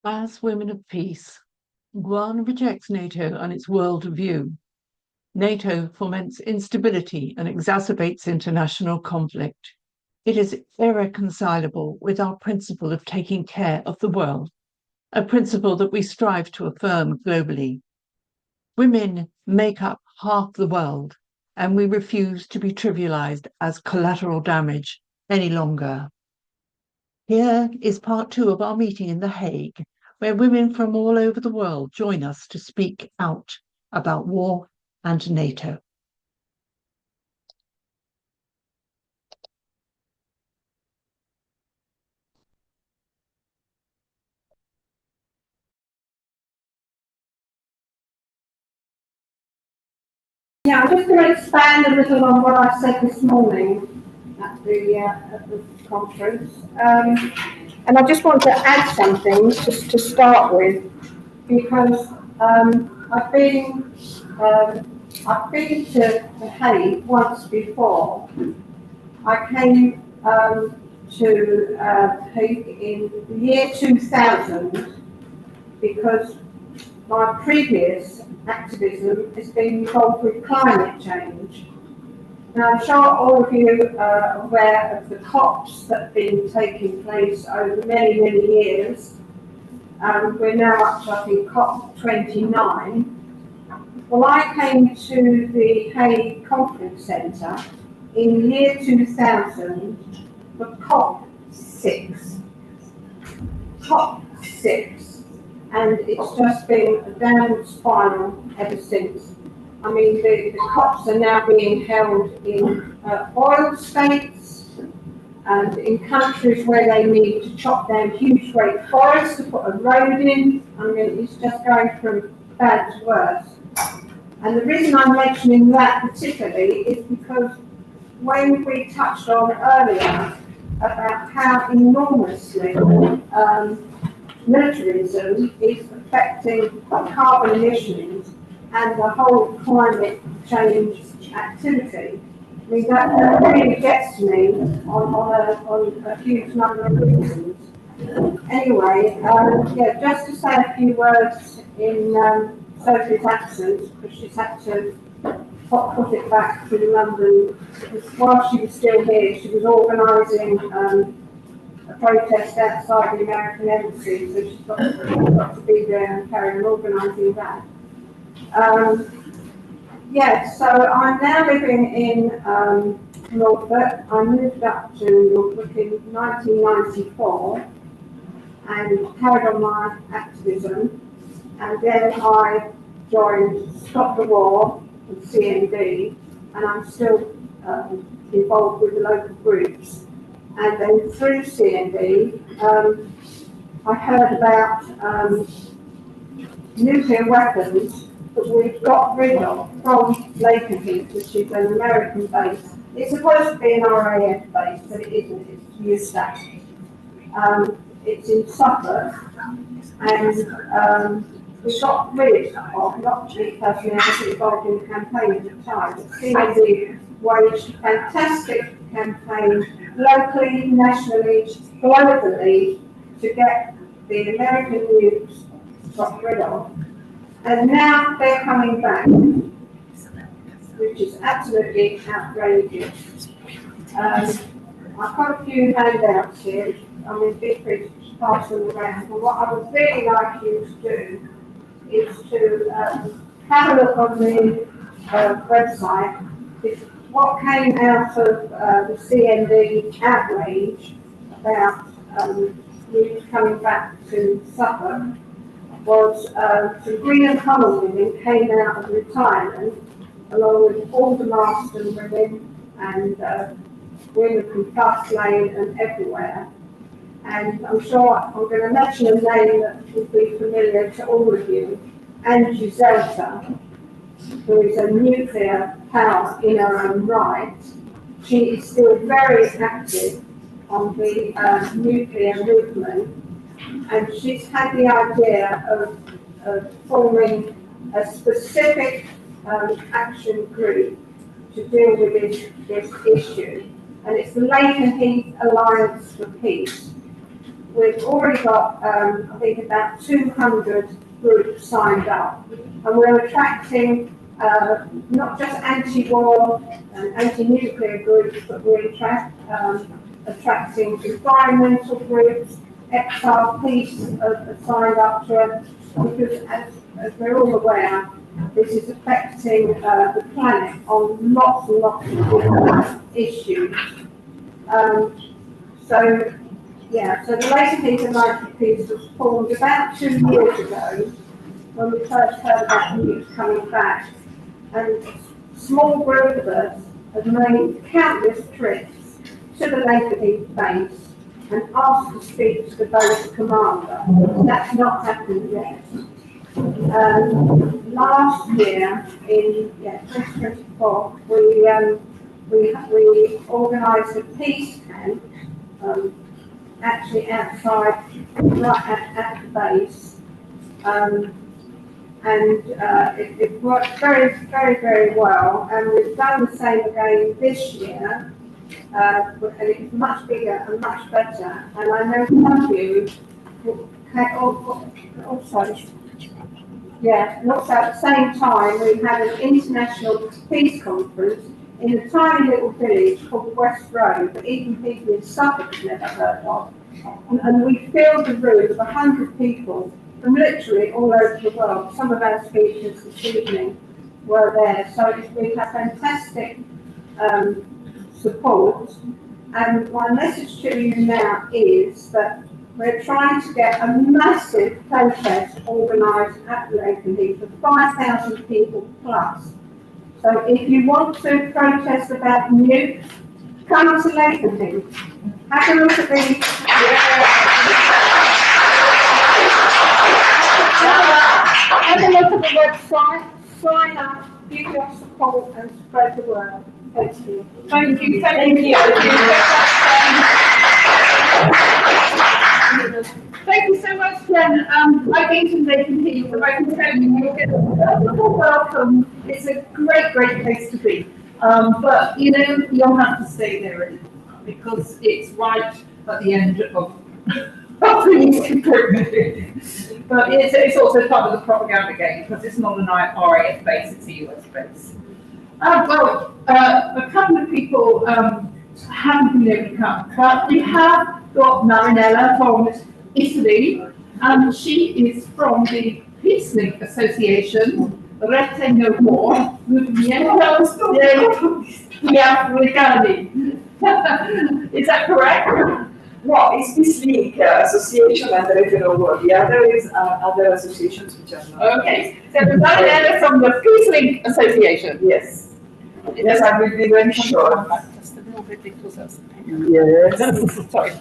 As women of peace, GWUAN rejects NATO and its world view. NATO foments instability and exacerbates international conflict. It is irreconcilable with our principle of taking care of the world, a principle that we strive to affirm globally. Women make up half the world, and we refuse to be trivialised as collateral damage any longer. Here is part 2 of our meeting in The Hague, where women from all over the world join us to speak out about war and NATO. Yeah, I'm just going to expand a little on what I said this morning at the conference. And I just want to add something just to start with, because I've been to The Hague once before. I came to Hague in the year 2000 because my previous activism has been involved with climate change. Now, I'm sure all of you are aware of the COPs that have been taking place over many, many years. We're now up to, I think, COP 29. Well, I came to the Hague Conference Centre in the year 2000 for COP 6. COP 6. And it's just been a downward spiral ever since. I mean, the COPs are now being held in oil states and in countries where they need to chop down huge great forests to put a road in. I mean, it's just going from bad to worse. And the reason I'm mentioning that particularly is because when we touched on earlier about how enormously militarism is affecting carbon emissions and the whole climate change activity. I mean, that really gets me on a huge number of reasons. Anyway, yeah, just to say a few words in Sophie's absence, because she's had to put it back to London. Because while she was still here, she was organising a protest outside the American Embassy, so she's got to be there and carry on organising that. Yeah, so I'm now living in Norfolk. I moved up to Norfolk in 1994 and carried on my activism, and then I joined Stop the War and CND, and I'm still involved with the local groups. And then through CND, I heard about nuclear weapons that we've got rid of from Lakenheath, which is an American base. It's supposed to be an RAF base, but it isn't, it's USAC. It's in Suffolk, and we got rid of, not me personally, I was involved in the campaign at the time, but CND waged a fantastic campaign locally, nationally, globally to get the American nukes got rid of. And now they're coming back, which is absolutely outrageous. I've got a few handouts here. I mean, big things pass them around. And what I would really like you to do is to have a look on the website. What came out of the CND outrage about nukes coming back to Suffolk was the Green and Colour women came out of retirement along with all the Marston women and women from Fast Lane and everywhere. And I'm sure I'm going to mention a name that will be familiar to all of you, Angie Zelter, who is a nuclear power in her own right. She is still very active on the nuclear movement. And she's had the idea of forming a specific action group to deal with this issue. And it's the Lakenheath Alliance for Peace. we've already got, I think, about 200 groups signed up, and we're attracting not just anti-war and anti-nuclear groups, but we're attracting environmental groups, exile peace are signed up to it, because as we're all aware, this is affecting the planet on lots and lots of different issues. So the Later Peace and Life Peace was formed about 2 years ago, when we first heard about news coming back, and a small group of us have made countless trips to the Later Peace base and asked to speak to the base commander. That's not happened yet. Last year, in 2024, we organised a peace camp, actually outside, right at the base, and it worked very, very, very well. And we've done the same again this year, and it's much bigger and much better. And I know some of you also. Yeah, and also at the same time, we had an international peace conference in a tiny little village called West Road that even people in Suffolk have never heard of. And we filled the room with 100 people from literally all over the world. Some of our speakers this evening were there. So we had fantastic support. And my message to you now is that we're trying to get a massive protest organised at Lakenheath for 5,000 people plus. So if you want to protest about nukes, come to Lakenheath. Have a look at the website, sign up, give your support and spread the word. Thank you. Thank you. Thank you. Thank you so much, Jen. I think they can hear you, but I can tell you'll get a wonderful welcome. It's a great, great place to be. But you know, you'll have to stay there because it's right at the end of the Eastern Pyramid. But it's also part of the propaganda game because it's not an RAF base, it's a US base. A couple of people haven't been able to come, but we have got Marinella from Italy, and she is from the Peacelink Association, Rete No More, Movimiento degli Africani. Is that correct? No, it's Peacelink Association and Rete No More. The other is other associations which are not. Okay, so Marinella from the Peacelink Association. Yes. Yes, I will be very short. Yes. Sorry.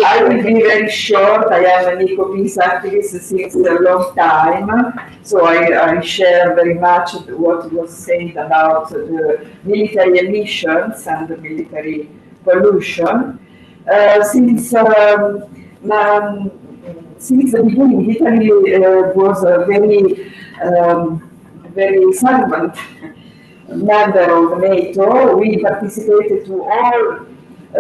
I will be very short. I am an eco-peace activist since a long time, so I share very much what was said about the military emissions and the military pollution. Since the beginning, Italy was a very silent member of NATO. We participated to all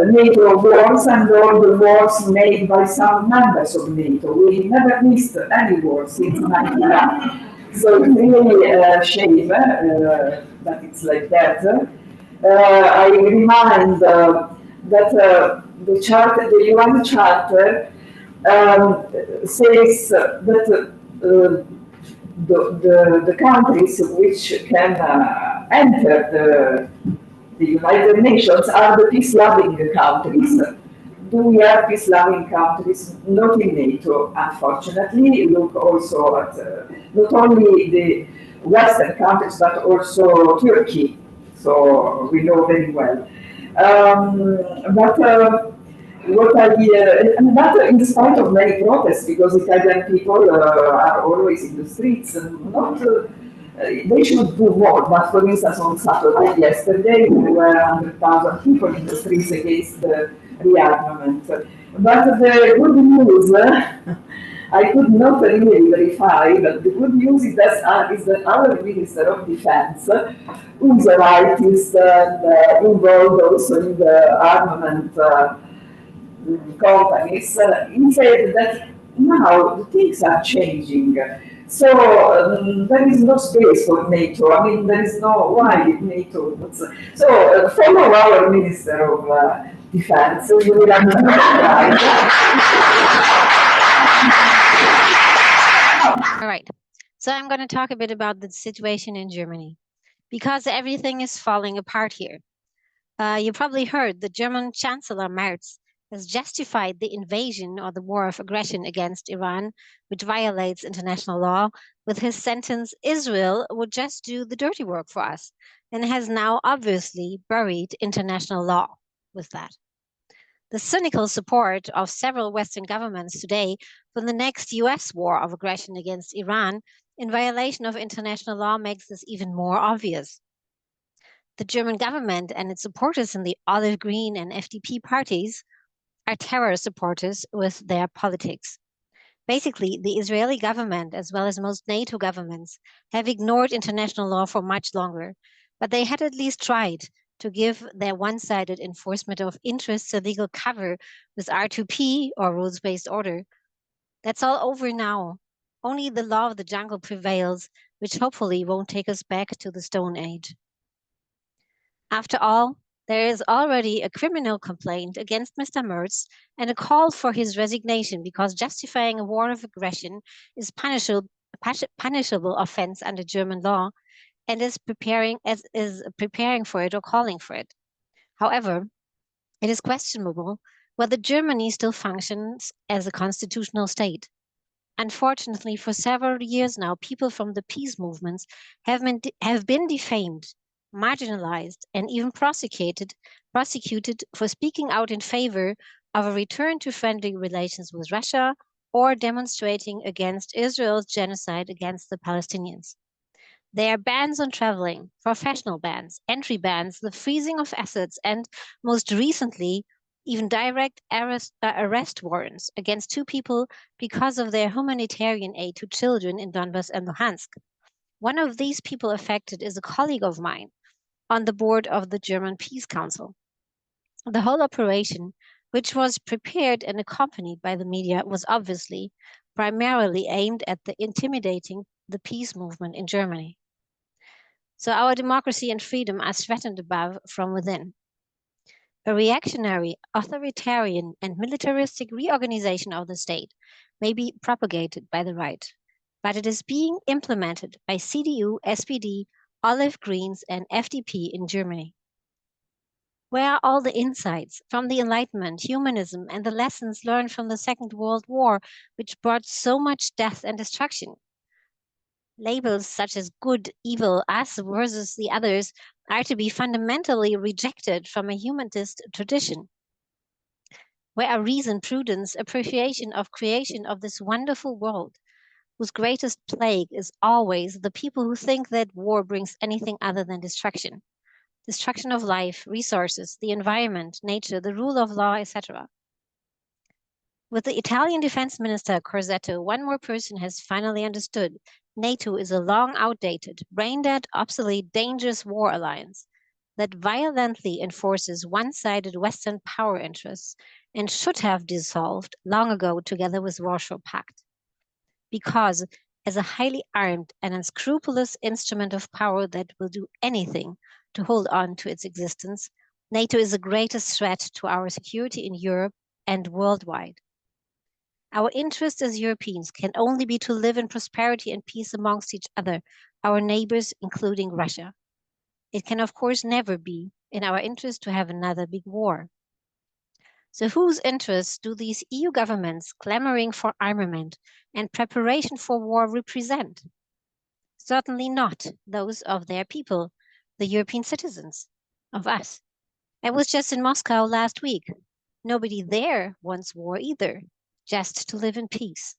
NATO wars and all the wars made by some members of NATO. We never missed any war since 1999. So it's really a shame that it's like that. I remind that the charter, the UN Charter, says that the countries which can enter the United Nations are the peace-loving countries. Do we have peace-loving countries? Not in NATO, unfortunately. Look also at not only the Western countries, but also Turkey. So we know very well. But in spite of many protests, because Italian people are always in the streets, and not, they should do more. But for instance, on Saturday, yesterday, there were 100,000 people in the streets against the rearmament. But the good news, I could not really verify, but the good news is that our Minister of Defense, who is a rightist and involved also in the armament companies, he said that now things are changing. So there is no space for NATO. I mean, there is no why NATO. So follow our Minister of Defense. You will understand. All right. So I'm going to talk a bit about the situation in Germany because everything is falling apart here. You probably heard the German Chancellor Merz has justified the invasion or the war of aggression against Iran, which violates international law, with his sentence, Israel would just do the dirty work for us, and has now obviously buried international law with that. The cynical support of several Western governments today for the next US war of aggression against Iran in violation of international law makes this even more obvious. The German government and its supporters in the olive green and FDP parties are terror supporters with their politics. Basically, the Israeli government, as well as most NATO governments, have ignored international law for much longer, but they had at least tried to give their one-sided enforcement of interests a legal cover with R2P or rules-based order. That's all over now. Only the law of the jungle prevails, which hopefully won't take us back to the Stone Age. After all, there is already a criminal complaint against Mr. Merz and a call for his resignation because justifying a war of aggression is punishable offense under German law and is preparing for it or calling for it. However, it is questionable whether Germany still functions as a constitutional state. Unfortunately, for several years now, people from the peace movements have been defamed, marginalized, and even prosecuted for speaking out in favor of a return to friendly relations with Russia or demonstrating against Israel's genocide against the Palestinians. There are bans on traveling, professional bans, entry bans, the freezing of assets, and most recently, even direct arrest warrants against two people because of their humanitarian aid to children in Donbass and Luhansk. One of these people affected is a colleague of mine on the board of the German Peace Council. The whole operation, which was prepared and accompanied by the media, was obviously primarily aimed at intimidating the peace movement in Germany. So our democracy and freedom are threatened above from within. A reactionary, authoritarian, and militaristic reorganization of the state may be propagated by the right, but it is being implemented by CDU, SPD, Olive Greens, and FDP in Germany. Where are all the insights from the Enlightenment, humanism, and the lessons learned from the Second World War, which brought so much death and destruction? Labels such as good, evil, us versus the others are to be fundamentally rejected from a humanist tradition. Where are reason, prudence, appreciation of creation of this wonderful world, whose greatest plague is always the people who think that war brings anything other than destruction? Destruction of life, resources, the environment, nature, the rule of law, etc. With the Italian Defense Minister Corsetto, one more person has finally understood NATO is a long outdated, brain-dead, obsolete, dangerous war alliance that violently enforces one-sided Western power interests and should have dissolved long ago together with Warsaw Pact. Because as a highly armed and unscrupulous instrument of power that will do anything to hold on to its existence, NATO is the greatest threat to our security in Europe and worldwide. Our interest as Europeans can only be to live in prosperity and peace amongst each other, our neighbors, including Russia. It can, of course, never be in our interest to have another big war. So whose interests do these EU governments clamoring for armament and preparation for war represent? Certainly not those of their people, the European citizens, of us. I was just in Moscow last week. Nobody there wants war either, just to live in peace.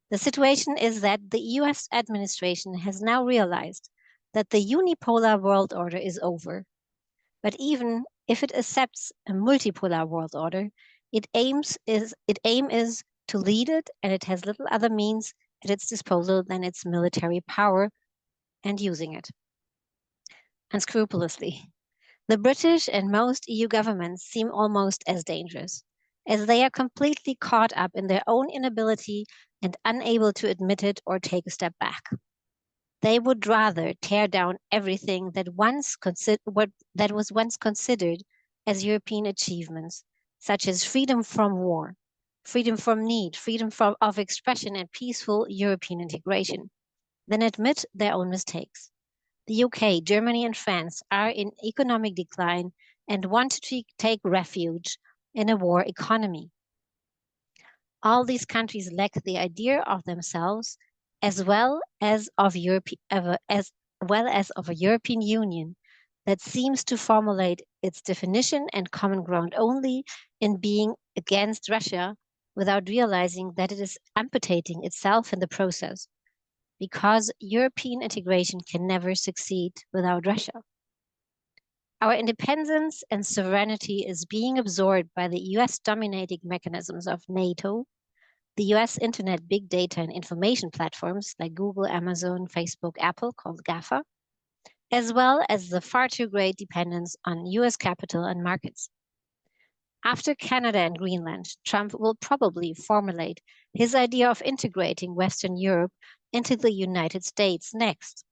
The situation is that the US administration has now realized that the unipolar world order is over. But even if it accepts a multipolar world order, its aim is to lead it, and it has little other means at its disposal than its military power and using it unscrupulously. The British and most EU governments seem almost as dangerous. as they are completely caught up in their own inability and unable to admit it or take a step back. They would rather tear down everything that was once considered as European achievements, such as freedom from war, freedom from need, of expression, and peaceful European integration, than admit their own mistakes. The UK, Germany, and France are in economic decline and want to take refuge in a war economy. All these countries lack the idea of themselves as well as of a European Union that seems to formulate its definition and common ground only in being against Russia without realizing that it is amputating itself in the process, because European integration can never succeed without Russia. Our independence and sovereignty is being absorbed by the US dominating mechanisms of NATO, the US internet big data and information platforms like Google, Amazon, Facebook, Apple, called GAFA, as well as the far too great dependence on US capital and markets. After Canada and Greenland, Trump will probably formulate his idea of integrating Western Europe into the United States next.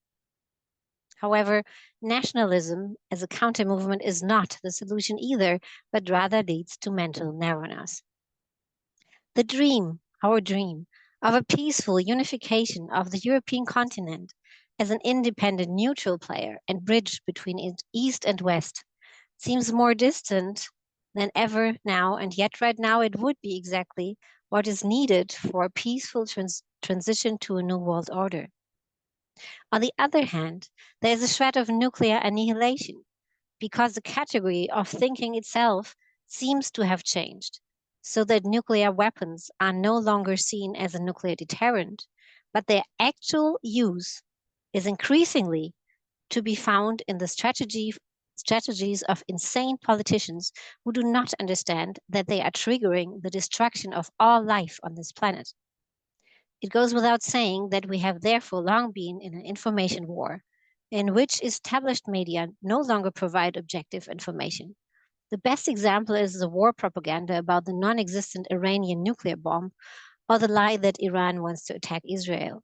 However, nationalism as a counter-movement is not the solution either, but rather leads to mental narrowness. The dream, our dream, of a peaceful unification of the European continent as an independent neutral player and bridge between East and West seems more distant than ever now, and yet right now it would be exactly what is needed for a peaceful transition to a new world order. On the other hand, there is a threat of nuclear annihilation, because the category of thinking itself seems to have changed, so that nuclear weapons are no longer seen as a nuclear deterrent, but their actual use is increasingly to be found in the strategies of insane politicians who do not understand that they are triggering the destruction of all life on this planet. It goes without saying that we have therefore long been in an information war, in which established media no longer provide objective information. The best example is the war propaganda about the non-existent Iranian nuclear bomb, or the lie that Iran wants to attack Israel.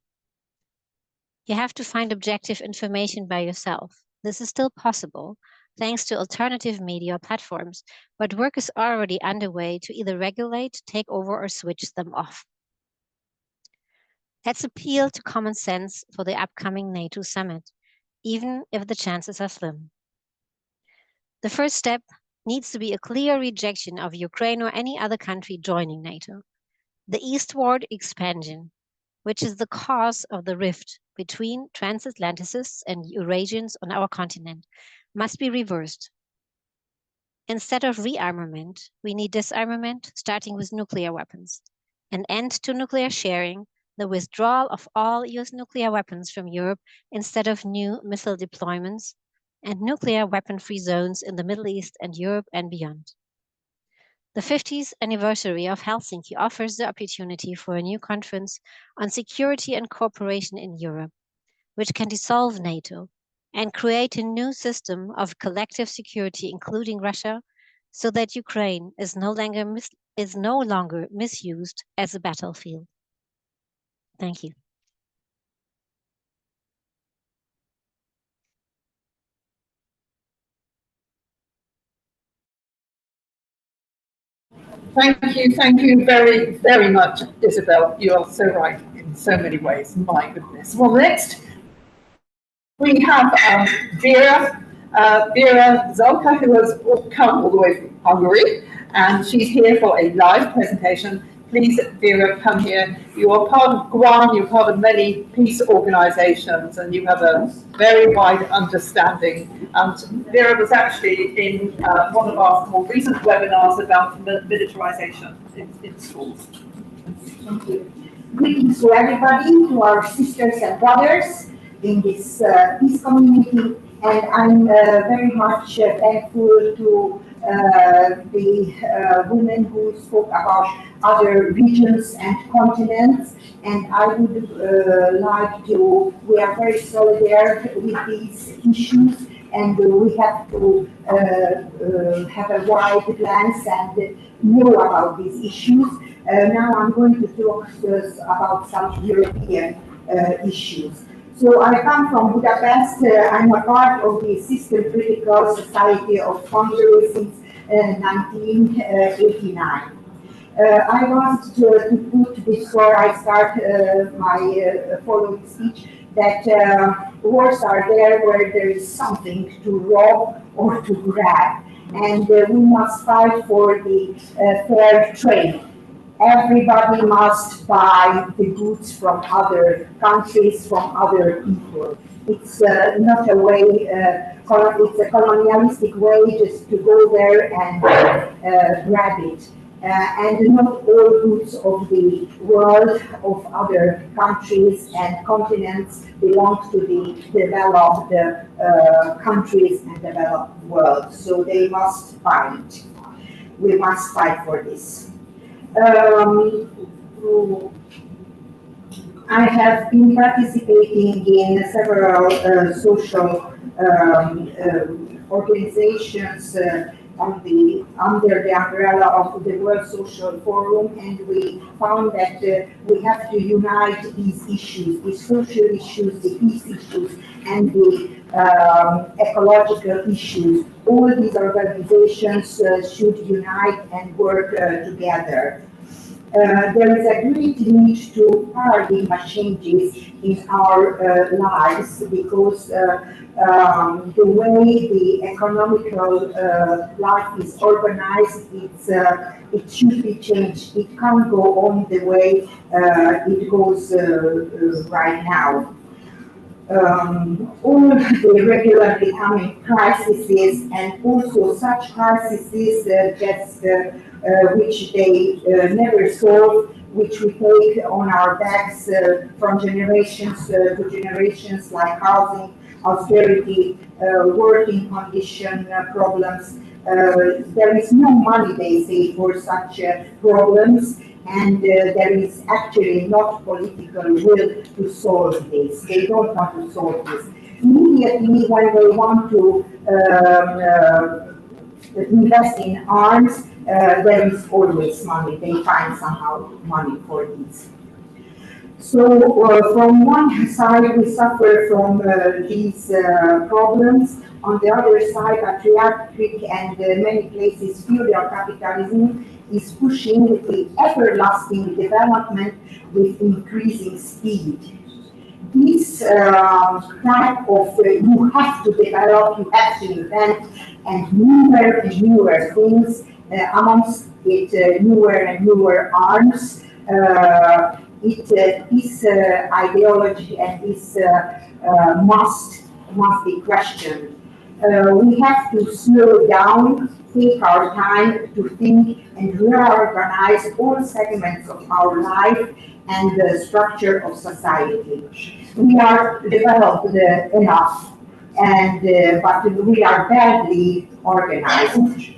You have to find objective information by yourself. This is still possible, thanks to alternative media platforms, but work is already underway to either regulate, take over, or switch them off. Let's appeal to common sense for the upcoming NATO summit, even if the chances are slim. The first step needs to be a clear rejection of Ukraine or any other country joining NATO. The eastward expansion, which is the cause of the rift between transatlanticists and Eurasians on our continent, must be reversed. Instead of rearmament, we need disarmament, starting with nuclear weapons, an end to nuclear sharing, the withdrawal of all US nuclear weapons from Europe instead of new missile deployments, and nuclear weapon-free zones in the Middle East and Europe and beyond. The 50th anniversary of Helsinki offers the opportunity for a new conference on security and cooperation in Europe, which can dissolve NATO and create a new system of collective security, including Russia, so that Ukraine is no longer misused as a battlefield. Thank you. Thank you very, very much, Isabel. You are so right in so many ways. My goodness. Well, next we have Vera Zalka, who has come all the way from Hungary, and she's here for a live presentation. Please, Vera, come here. You are part of GWUAN, you're part of many peace organizations, and you have a very wide understanding. And Vera was actually in one of our more recent webinars about militarization in schools. Thank you. Greetings to everybody, to our sisters and brothers in this peace community, and I'm very much thankful to the women who spoke about other regions and continents, and I would like to, we are very solidary with these issues, and we have to have a wide glance and know about these issues. Now I'm going to talk about some European issues. So I come from Budapest. I'm a part of the System Critical Society of Hungary since 1989. I want to put before I start my following speech that wars are there where there is something to rob or to grab, and we must fight for the fair trade. Everybody must buy the goods from other countries, from other people. It's not a way, it's a colonialistic way just to go there and grab it. And not all goods of the world, of other countries and continents belong to the developed countries and developed world. So they must fight. We must fight for this. I have been participating in several social organizations under the umbrella of the World Social Forum, and we found that we have to unite these issues, the social issues, the peace issues, and the ecological issues. All these organizations should unite and work together. There is a great need to paradigm changes in our lives because the way the economical life is organized, it should be changed. It can't go on the way it goes right now. All the regularly coming crises and also such crises which they never solve, which we take on our backs from generations to generations, like housing, austerity, working condition problems. There is no money, they say, for such problems, and there is actually not political will to solve this. They don't want to solve this. Immediately when they want to invest in arms, there is always money. They find somehow money for this. So from one side we suffer from these problems. On the other side, patriarchic and many places feudal capitalism is pushing the everlasting development with increasing speed. This type of you have to develop, you have to invent, and newer things, amongst it newer and newer arms. This ideology and this must be questioned. We have to slow down, take our time to think and reorganize all segments of our life and the structure of society. We are developed enough, and but we are badly organized.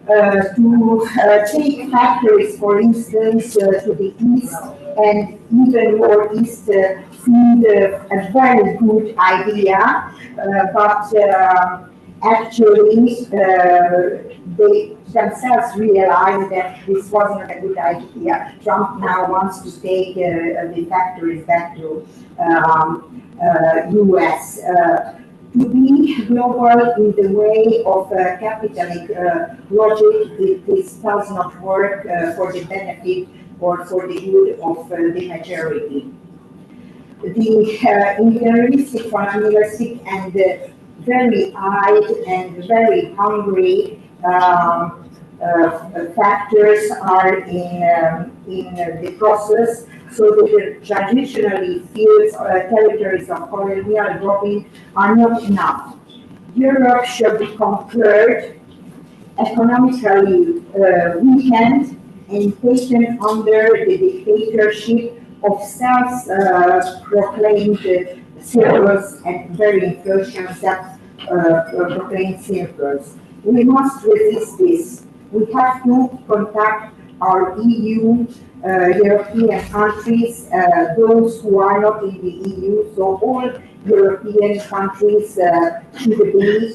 To take factories, for instance, to the east and even more east seemed a very good idea, but actually they themselves realized that this wasn't a good idea. Trump now wants to take the factories back to US. To be global in the way of capitalist logic, this does not work for the benefit or for the good of the majority. The imperialistic, colonialistic, and very eyed and very hungry factors are in the process. So the traditionally fierce territories of colonial robbing are not enough. Europe should be conquered, economically weakened, and taken under the dictatorship of self-proclaimed circles and very influential self-proclaimed circles. We must resist this. We have to contact are EU, European countries, those who are not in the EU, so all European countries should be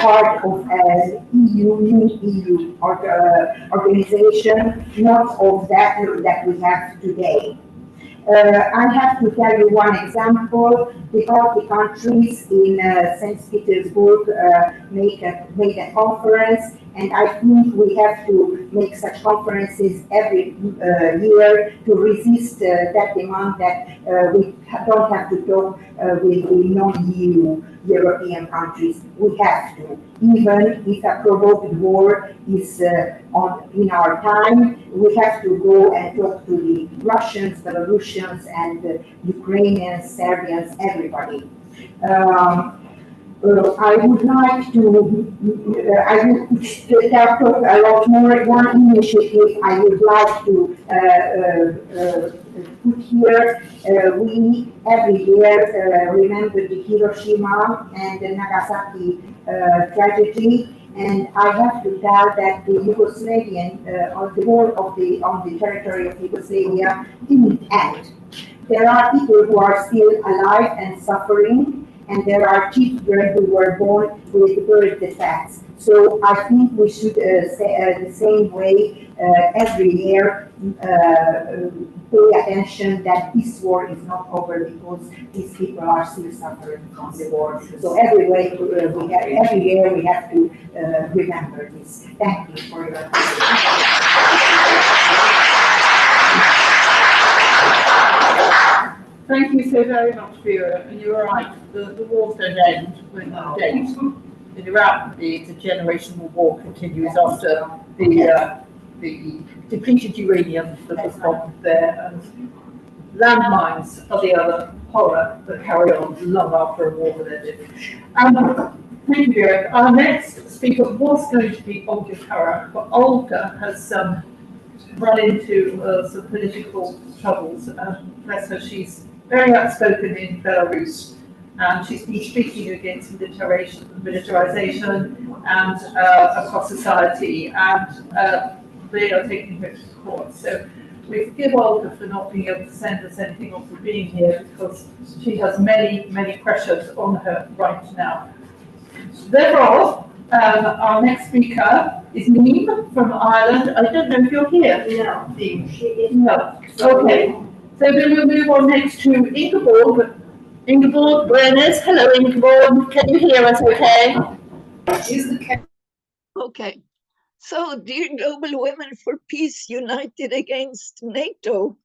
part of an new EU organization, not of that we have today. I have to tell you one example. The Baltic countries in St. Petersburg made a conference, and I think we have to make such conferences every year to resist that demand that we don't have to talk with the non-EU European countries. We have to, even if a provoked war is in our time, we have to go and talk to the Russians, Belarusians, and Ukrainians, Serbians, everybody. I would like to, I would talk a lot more. One initiative I would like to put here. We every year remember the Hiroshima and the Nagasaki tragedy. And I have to tell that the Yugoslavian, or the war on the territory of Yugoslavia didn't end. There are people who are still alive and suffering, and there are children who were born with birth defects. So I think we should say the same way every year pay attention that this war is not over because these people are still suffering from the war. So every year we have to remember this. Thank you for your attention. Thank you so very much, Vera. And you're right, the wars don't end with the date. In Iraq, the generational war continues after the depleted uranium that was bombed there, and landmines are the other horror that carry on long after a war would end. Thank you, Vera. Our next speaker was going to be Olga Kara, but Olga has run into some political troubles. Bless her, she's very outspoken in Belarus, and she's been speaking against militarization and across society, and they are taking her to court. So we forgive Olga for not being able to send us anything or for being here, because she has many, many pressures on her right now. Therefore, our next speaker is Neem from Ireland. I don't know if you're here. No, Neem. she is No. Okay. So then we'll move on next to Ingeborg. Ingeborg Brenes. Hello, Ingeborg. Can you hear us okay? Okay. So, dear Global Women for Peace United Against NATO,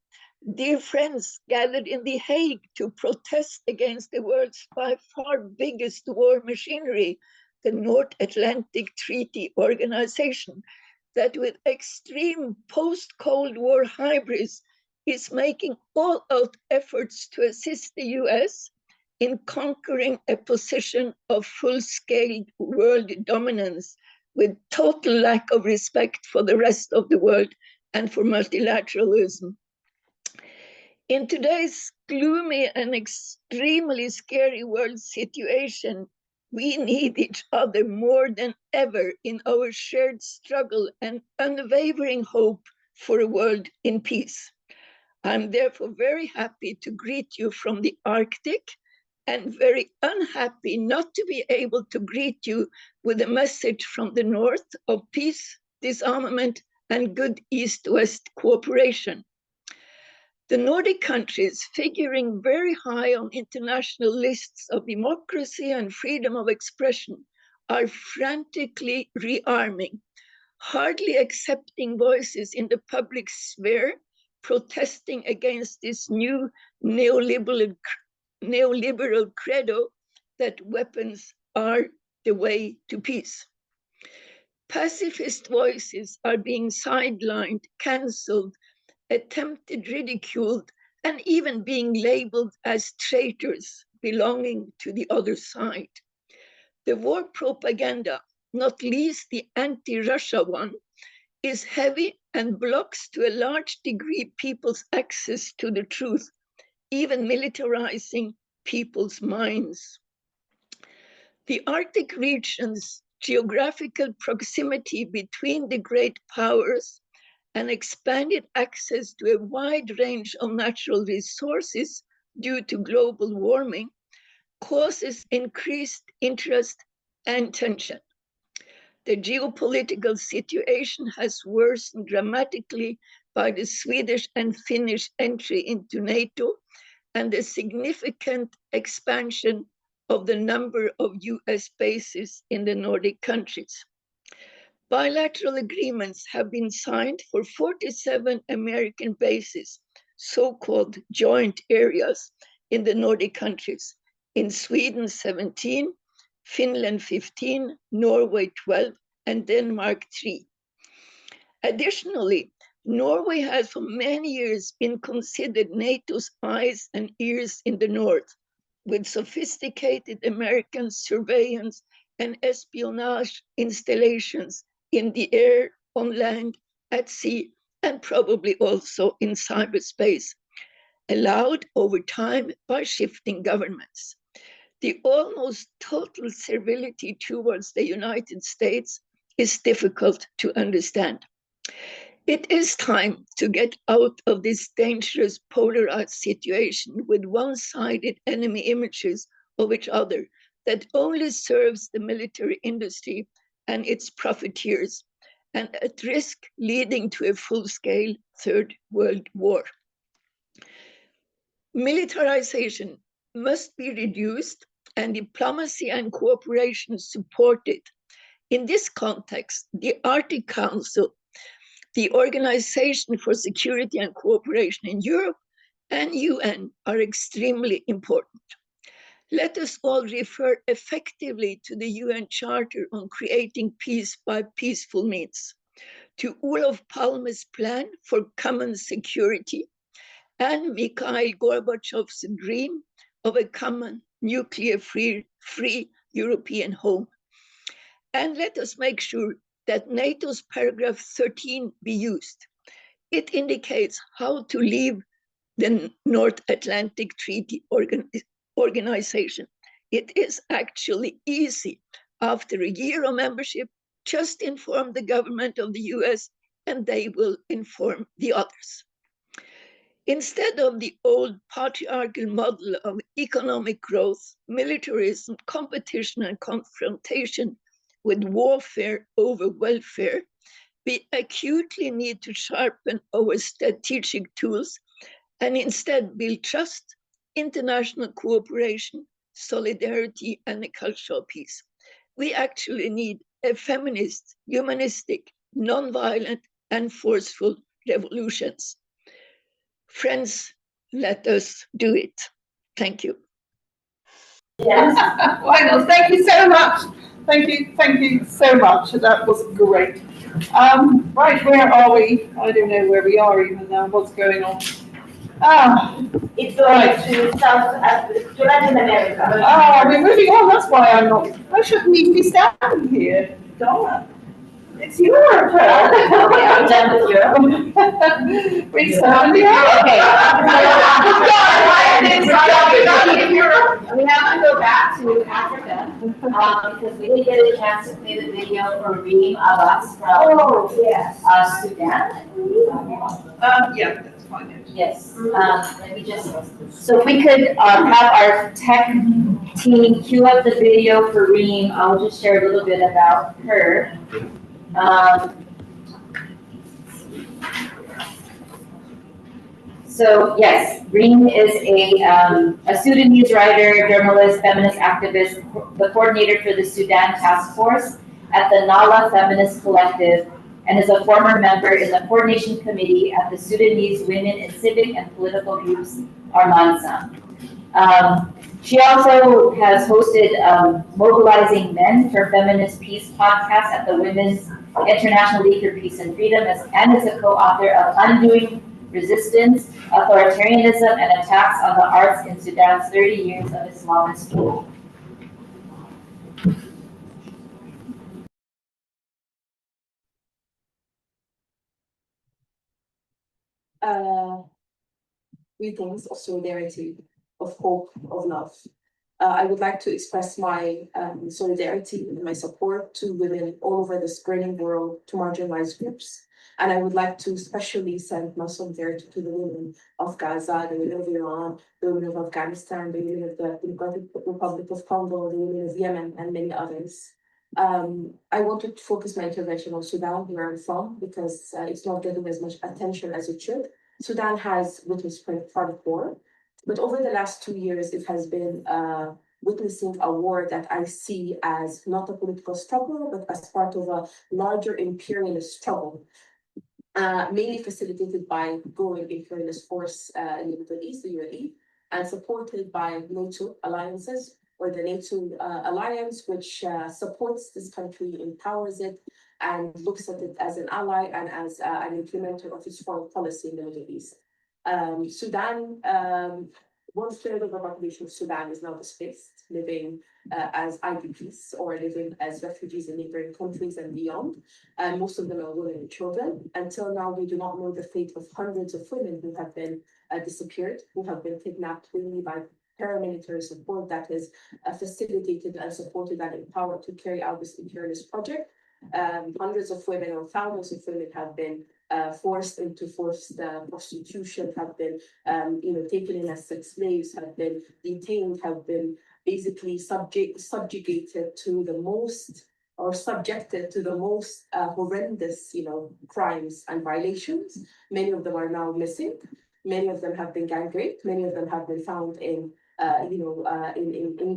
dear friends gathered in The Hague to protest against the world's by far biggest war machinery, the North Atlantic Treaty Organization, that with extreme post-Cold War hybris is making all-out efforts to assist the US in conquering a position of full-scale world dominance with total lack of respect for the rest of the world and for multilateralism. In today's gloomy and extremely scary world situation, we need each other more than ever in our shared struggle and unwavering hope for a world in peace. I'm therefore very happy to greet you from the Arctic, and very unhappy not to be able to greet you with a message from the North of peace, disarmament, and good East-West cooperation. The Nordic countries, figuring very high on international lists of democracy and freedom of expression, are frantically rearming, hardly accepting voices in the public sphere, protesting against this new neoliberal credo that weapons are the way to peace. Pacifist voices are being sidelined, cancelled, attempted, ridiculed, and even being labeled as traitors belonging to the other side. The war propaganda, not least the anti-Russia one, is heavy and blocks to a large degree people's access to the truth, even militarizing people's minds. The Arctic region's geographical proximity between the great powers and expanded access to a wide range of natural resources due to global warming causes increased interest and tension. The geopolitical situation has worsened dramatically by the Swedish and Finnish entry into NATO and the significant expansion of the number of US bases in the Nordic countries. Bilateral agreements have been signed for 47 American bases, so-called joint areas, in the Nordic countries. In Sweden, 17, Finland, 15, Norway, 12, and Denmark, 3. Additionally, Norway has for many years been considered NATO's eyes and ears in the north, with sophisticated American surveillance and espionage installations in the air, on land, at sea, and probably also in cyberspace, allowed over time by shifting governments. The almost total servility towards the United States is difficult to understand. It is time to get out of this dangerous polarized situation with one-sided enemy images of each other that only serves the military industry and its profiteers, and at risk leading to a full-scale Third World War. Militarization must be reduced and diplomacy and cooperation supported. In this context, the Arctic Council, the Organization for Security and Cooperation in Europe, and UN are extremely important. Let us all refer effectively to the UN Charter on Creating Peace by Peaceful Means, to Olof Palme's plan for common security, and Mikhail Gorbachev's dream of a common nuclear-free European home. And let us make sure that NATO's paragraph 13 be used. It indicates how to leave the North Atlantic Treaty Organization. It is actually easy. After a year of membership, just inform the government of the US and they will inform the others. Instead of the old patriarchal model of economic growth, militarism, competition, and confrontation with warfare over welfare, we acutely need to sharpen our strategic tools and instead build trust, international cooperation, solidarity, and a culture of peace. We actually need a feminist, humanistic, non-violent, and forceful revolutions. Friends, let us do it. Thank you. Yes. Why not? Thank you so much. Thank you so much. That was great. Right, where are we? I don't know where we are even now. What's going on? It's going to to Latin America. We're moving on. That's why I'm not. I shouldn't even be standing here. Donna. It's your turn. Okay, I'm done with Europe. We stand here. Okay. We have to go back to Africa because we didn't get a chance to play the video for Reem Abbas from Sudan. Yeah, that's fine. Yes. Let me just. So if we could have our tech team cue up the video for Reem. I'll just share a little bit about her. So yes, Reem is a Sudanese writer, journalist, feminist activist, the coordinator for the Sudan Task Force at the Nala Feminist Collective, and is a former member in the coordination committee at the Sudanese Women in Civic and Political Groups, Armansa. She also has hosted Mobilizing Men for Feminist Peace podcast at the Women's International League for Peace and Freedom, and is a co-author of Undoing Resistance, Authoritarianism, and Attacks on the Arts in Sudan's 30 Years of Islamist Rule. Greetings of solidarity, of hope, of love. I would like to express my solidarity and my support to women all over the spreading world, to marginalized groups. And I would like to especially send my solidarity to the women of Gaza, the women of Iran, the women of Afghanistan, the women of the Democratic Republic of Congo, the women of Yemen, and many others. I wanted to focus my intervention on Sudan, where I'm from, because it's not getting as much attention as it should. Sudan has witnessed private war, but over the last 2 years, it has been witnessing a war that I see as not a political struggle, but as part of a larger imperialist struggle, mainly facilitated by growing imperialist force in the Middle East, the UAE, and supported by NATO alliances, or the NATO alliance, which supports this country, empowers it, and looks at it as an ally and as an implementer of its foreign policy in the Middle East. Sudan, 1/3 of the population of Sudan is now displaced, living as IDPs or living as refugees in neighboring countries and beyond. And most of them are women and children. Until now, we do not know the fate of hundreds of women who have been disappeared, who have been kidnapped mainly by paramilitary support that is facilitated and supported and empowered to carry out this imperialist project. Hundreds of women or thousands of women have been forced into forced prostitution, have been taken in as sex slaves, have been detained, have been basically subjugated to the most, or subjected to the most horrendous crimes and violations. Many of them are now missing. Many of them have been gang raped. Many of them have been found in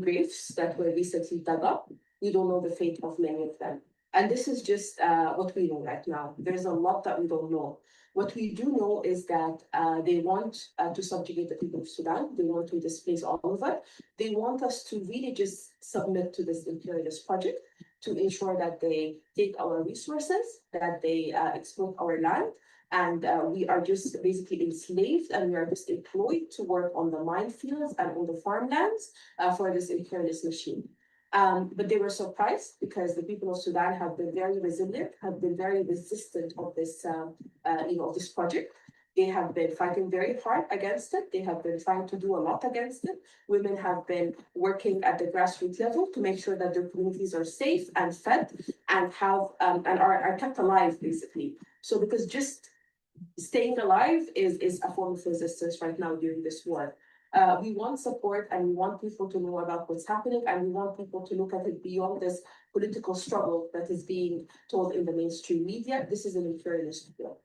graves that were recently dug up. We don't know the fate of many of them. And this is just what we know right now. There's a lot that we don't know. What we do know is that they want to subjugate the people of Sudan. They want to displace all of it. They want us to really just submit to this imperialist project to ensure that they take our resources, that they exploit our land, and we are just basically enslaved, and we are just employed to work on the minefields and on the farmlands for this imperialist machine. But they were surprised because the people of Sudan have been very resilient, have been very resistant of this, of this project. They have been fighting very hard against it. They have been trying to do a lot against it. Women have been working at the grassroots level to make sure that their communities are safe and fed and have and are kept alive, basically. So because just staying alive is a form of resistance right now during this war. We want support, and we want people to know about what's happening, and we want people to look at it beyond this political struggle that is being told in the mainstream media. This is an imperialist war.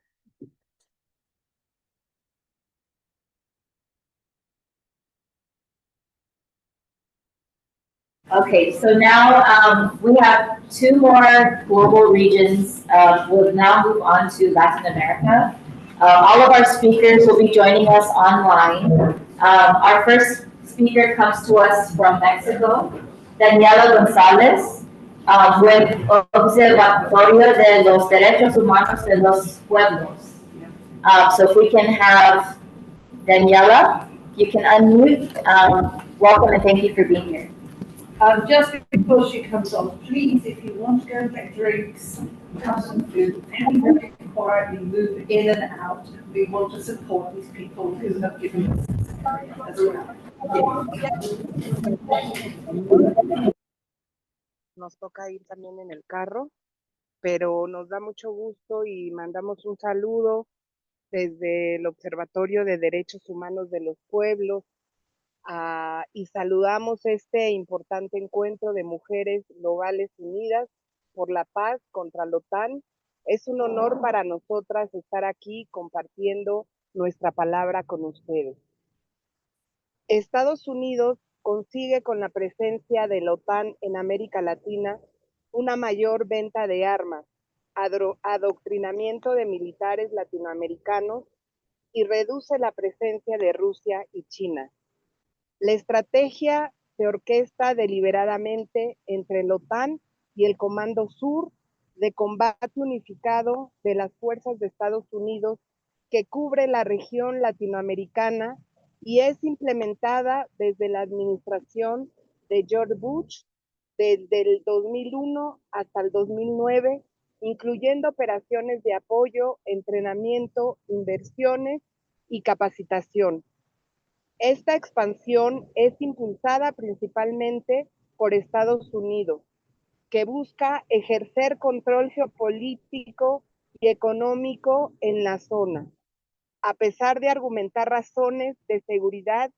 Okay, so now we have two more global regions. We'll now move on to Latin America. All of our speakers will be joining us online. Our first speaker comes to us from Mexico, Daniela González, with Observatorio de los Derechos Humanos de los Pueblos. So if we can have Daniela, you can unmute. Welcome and thank you for being here. Just before she comes on, please, if you want to go and get drinks, have some food, very quietly move in and out. We want to support these people who have given us this area as well. Nos toca ir también en el carro, pero nos da mucho gusto y mandamos un saludo desde el Observatorio de Derechos Humanos de los Pueblos, y saludamos este importante encuentro de mujeres globales unidas por la paz contra la OTAN. Es un honor para nosotras estar aquí compartiendo nuestra palabra con ustedes. Estados Unidos consigue con la presencia de la OTAN en América Latina una mayor venta de armas, adoctrinamiento de militares latinoamericanos y reduce la presencia de Rusia y China. La estrategia se orquesta deliberadamente entre la OTAN y el Comando Sur de combate unificado de las fuerzas de Estados Unidos que cubre la región latinoamericana y es implementada desde la administración de George Bush desde el 2001 hasta el 2009, incluyendo operaciones de apoyo, entrenamiento, inversiones y capacitación. Esta expansión es impulsada principalmente por Estados Unidos, que busca ejercer control geopolítico y económico en la zona, a pesar de argumentar razones de seguridad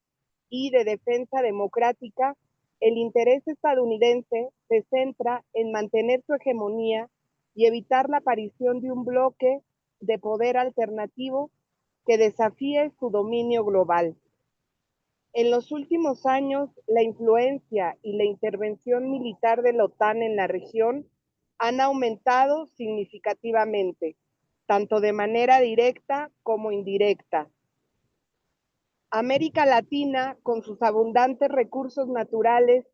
y de defensa democrática. El interés estadounidense se centra en mantener su hegemonía y evitar la aparición de un bloque de poder alternativo que desafíe su dominio global. En los últimos años, la influencia y la intervención militar de la OTAN en la región han aumentado significativamente, tanto de manera directa como indirecta. América Latina, con sus abundantes recursos naturales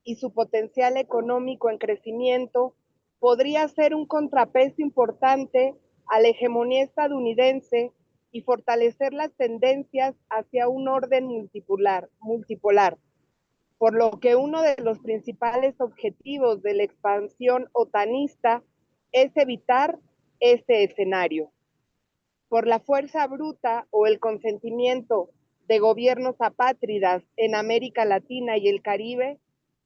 y su potencial económico en crecimiento, podría ser un contrapeso importante a la hegemonía estadounidense y fortalecer las tendencias hacia un orden multipolar, por lo que uno de los principales objetivos de la expansión otanista es evitar este escenario. Por la fuerza bruta o el consentimiento de gobiernos apátridas en América Latina y el Caribe,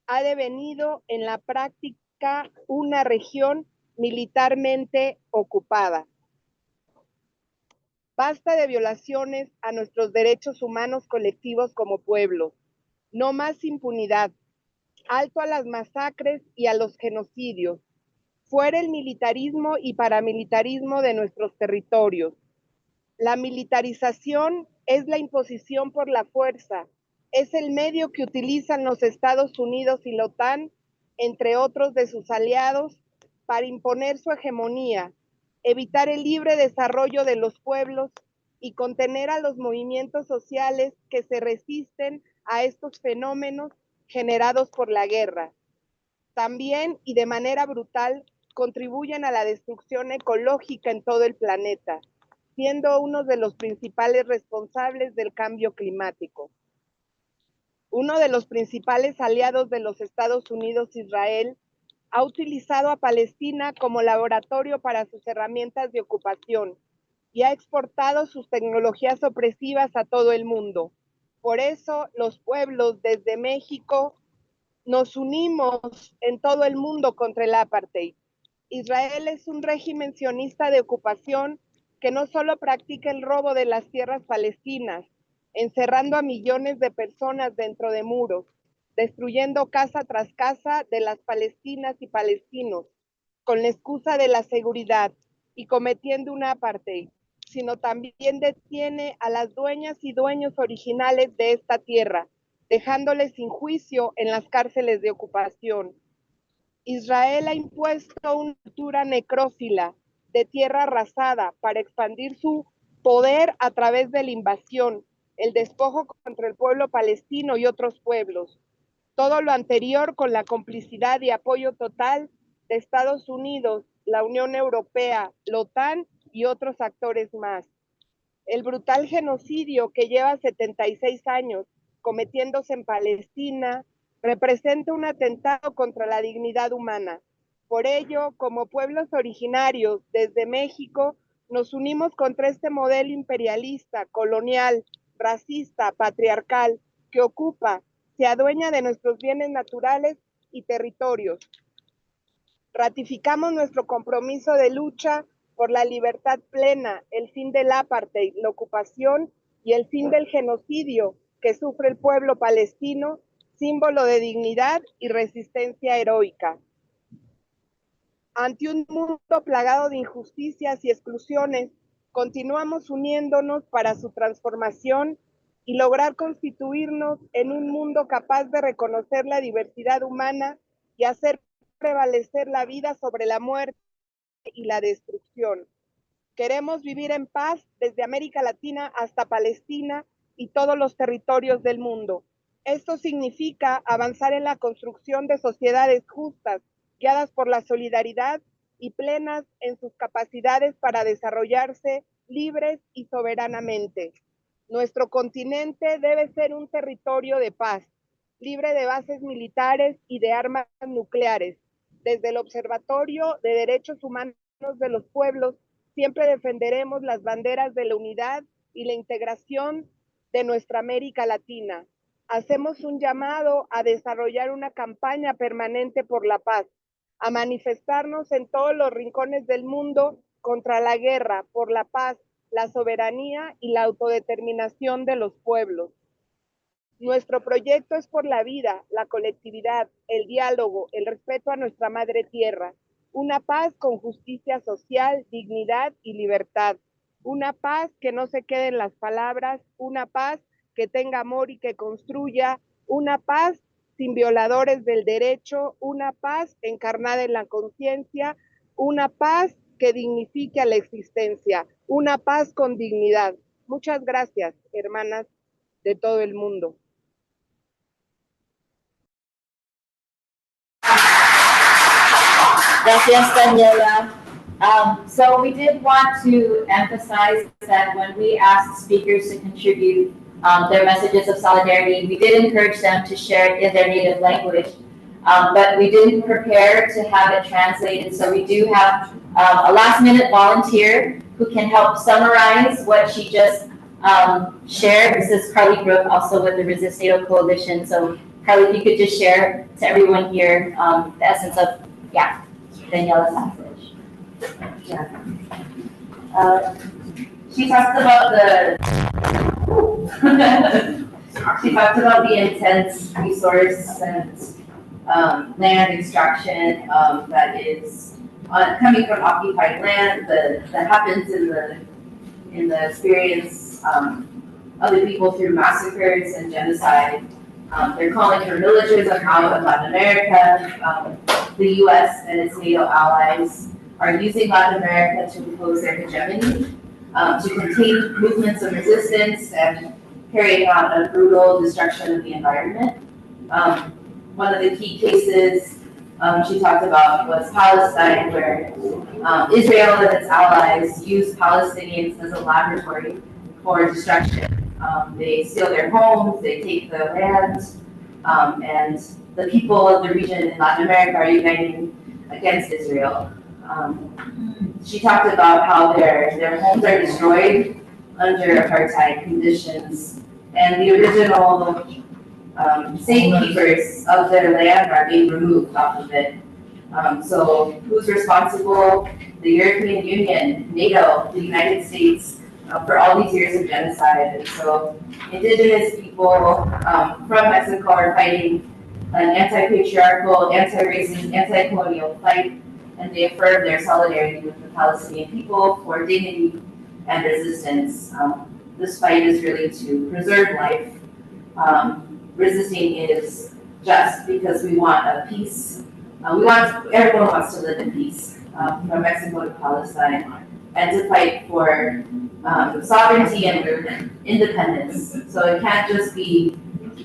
ha devenido en la práctica una región militarmente ocupada. Basta de violaciones a nuestros derechos humanos colectivos como pueblos. No más impunidad. Alto a las masacres y a los genocidios. Fuera el militarismo y paramilitarismo de nuestros territorios. La militarización es la imposición por la fuerza, es el medio que utilizan los Estados Unidos y la OTAN, entre otros de sus aliados, para imponer su hegemonía, evitar el libre desarrollo de los pueblos y contener a los movimientos sociales que se resisten a estos fenómenos generados por la guerra. También, y de manera brutal, contribuyen a la destrucción ecológica en todo el planeta, siendo uno de los principales responsables del cambio climático. Uno de los principales aliados de los Estados Unidos, Israel, ha utilizado a Palestina como laboratorio para sus herramientas de ocupación y ha exportado sus tecnologías opresivas a todo el mundo. Por eso, los pueblos desde México nos unimos en todo el mundo contra el apartheid. Israel es un régimen sionista de ocupación que no solo practica el robo de las tierras palestinas, encerrando a millones de personas dentro de muros, destruyendo casa tras casa de las palestinas y palestinos, con la excusa de la seguridad y cometiendo un apartheid, sino también detiene a las dueñas y dueños originales de esta tierra, dejándoles sin juicio en las cárceles de ocupación. Israel ha impuesto una cultura necrófila de tierra arrasada para expandir su poder a través de la invasión, el despojo contra el pueblo palestino y otros pueblos. Todo lo anterior con la complicidad y apoyo total de Estados Unidos, la Unión Europea, la OTAN y otros actores más. El brutal genocidio que lleva 76 años cometiéndose en Palestina representa un atentado contra la dignidad humana. Por ello, como pueblos originarios desde México, nos unimos contra este modelo imperialista, colonial, racista, patriarcal, que ocupa, se adueña de nuestros bienes naturales y territorios. Ratificamos nuestro compromiso de lucha por la libertad plena, el fin del apartheid, la ocupación y el fin del genocidio que sufre el pueblo palestino, símbolo de dignidad y resistencia heroica. Ante un mundo plagado de injusticias y exclusiones, continuamos uniéndonos para su transformación y lograr constituirnos en un mundo capaz de reconocer la diversidad humana y hacer prevalecer la vida sobre la muerte y la destrucción. Queremos vivir en paz desde América Latina hasta Palestina y todos los territorios del mundo. Esto significa avanzar en la construcción de sociedades justas, guiadas por la solidaridad y plenas en sus capacidades para desarrollarse libres y soberanamente. Nuestro continente debe ser un territorio de paz, libre de bases militares y de armas nucleares. Desde el Observatorio de Derechos Humanos de los Pueblos, siempre defenderemos las banderas de la unidad y la integración de nuestra América Latina. Hacemos un llamado a desarrollar una campaña permanente por la paz, a manifestarnos en todos los rincones del mundo contra la guerra, por la paz, la soberanía y la autodeterminación de los pueblos. Nuestro proyecto es por la vida, la colectividad, el diálogo, el respeto a nuestra madre tierra, una paz con justicia social, dignidad y libertad, una paz que no se quede en las palabras, una paz que tenga amor y que construya, una paz sin violadores del derecho, una paz encarnada en la conciencia, una paz que dignifique a la existencia, una paz con dignidad. Muchas gracias, hermanas de todo el mundo. Gracias, Daniela. So we did want to emphasize that when we asked speakers to contribute their messages of solidarity, we did encourage them to share it in their native language, but we didn't prepare to have it translated. So we do have a last-minute volunteer who can help summarize what she just shared. This is Carly Brooke, also with the Resist NATO Coalition. So Carly, if you could just share to everyone here the essence of, Daniela's message. Yeah. She talked about the intense resource and land extraction that is coming from occupied land that happens in the experience of the people through massacres and genocide. They're calling for militarism out of Latin America. The U.S. and its NATO allies are using Latin America to impose their hegemony, to contain movements of resistance and carrying out a brutal destruction of the environment. One of the key cases she talked about was Palestine, where Israel and its allies use Palestinians as a laboratory for destruction. They steal their homes, they take the land, and the people of the region in Latin America are uniting against Israel. She talked about how their homes are destroyed under apartheid conditions, and the original safekeepers of their land are being removed off of it. So who's responsible? The European Union, NATO, the United States, for all these years of genocide. And so indigenous people from Mexico are fighting an anti-patriarchal, anti-racist, anti-colonial fight, and they affirm their solidarity with the Palestinian people for dignity and resistance. This fight is really to preserve life. Resisting is just because we want a peace. Everyone wants to live in peace, from Mexico to Palestine, and to fight for sovereignty and independence. So it can't just be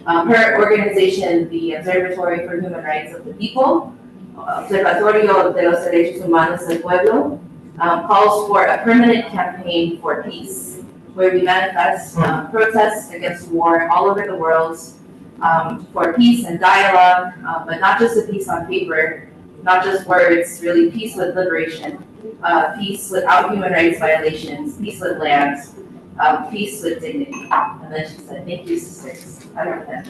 her organization, the Observatory for Human Rights of the People, Observatorio de los Derechos Humanos del Pueblo, calls for a permanent campaign for peace, where we manifest protests against war all over the world, for peace and dialogue, but not just a peace on paper, not just words, really peace with liberation, peace without human rights violations, peace with land, peace with dignity. And then she said, thank you, sisters. I wrote that.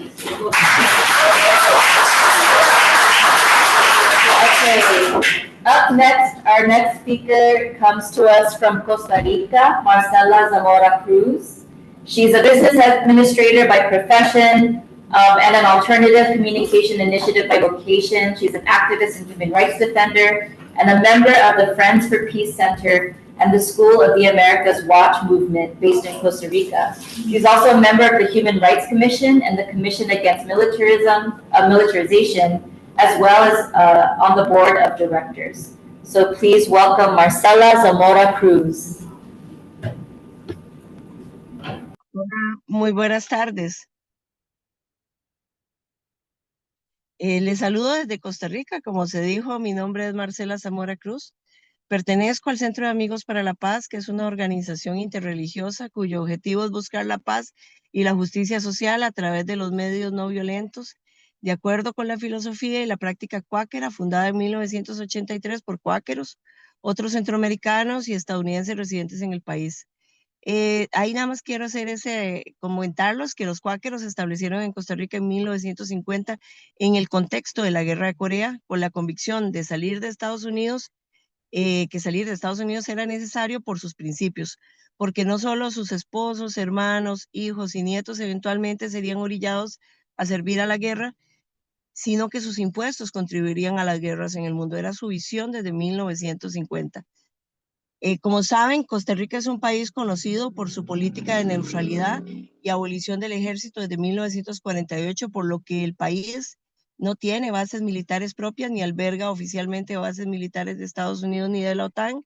Okay. Up next, our next speaker comes to us from Costa Rica, Marcela Zamora Cruz. She's a business administrator by profession, and an alternative communication initiative by vocation. She's an activist and human rights defender, and a member of the Friends for Peace Center and the School of the Americas Watch movement based in Costa Rica. She's also a member of the Human Rights Commission and the Commission Against Militarism, Militarization, as well as on the board of directors. So please welcome Marcela Zamora Cruz. Muy buenas tardes. Les saludo desde Costa Rica. Como se dijo, mi nombre es Marcela Zamora Cruz. Pertenezco al Centro de Amigos para la Paz, que es una organización interreligiosa cuyo objetivo es buscar la paz y la justicia social a través de los medios no violentos, de acuerdo con la filosofía y la práctica cuáquera, fundada en 1983 por cuáqueros, otros centroamericanos y estadounidenses residentes en el país. Ahí nada más quiero hacer comentarlos que los cuáqueros se establecieron en Costa Rica en 1950 en el contexto de la Guerra de Corea, con la convicción de salir de Estados Unidos, que salir de Estados Unidos era necesario por sus principios, porque no solo sus esposos, hermanos, hijos y nietos eventualmente serían orillados a servir a la guerra, sino que sus impuestos contribuirían a las guerras en el mundo. Era su visión desde 1950. Como saben, Costa Rica es un país conocido por su política de neutralidad y abolición del ejército desde 1948, por lo que el país no tiene bases militares propias ni alberga oficialmente bases militares de Estados Unidos ni de la OTAN.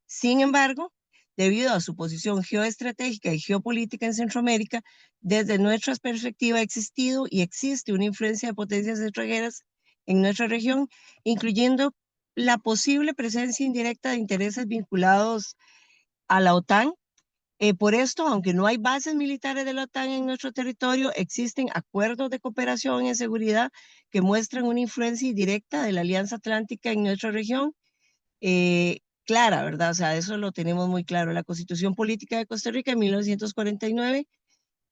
Sin embargo, debido a su posición geoestratégica y geopolítica en Centroamérica, desde nuestra perspectiva ha existido y existe una influencia de potencias extranjeras en nuestra región, incluyendo la posible presencia indirecta de intereses vinculados a la OTAN. Por esto, aunque no hay bases militares de la OTAN en nuestro territorio, existen acuerdos de cooperación en seguridad que muestran una influencia indirecta de la Alianza Atlántica en nuestra región. Clara, ¿verdad? O sea, eso lo tenemos muy claro. La Constitución Política de Costa Rica en 1949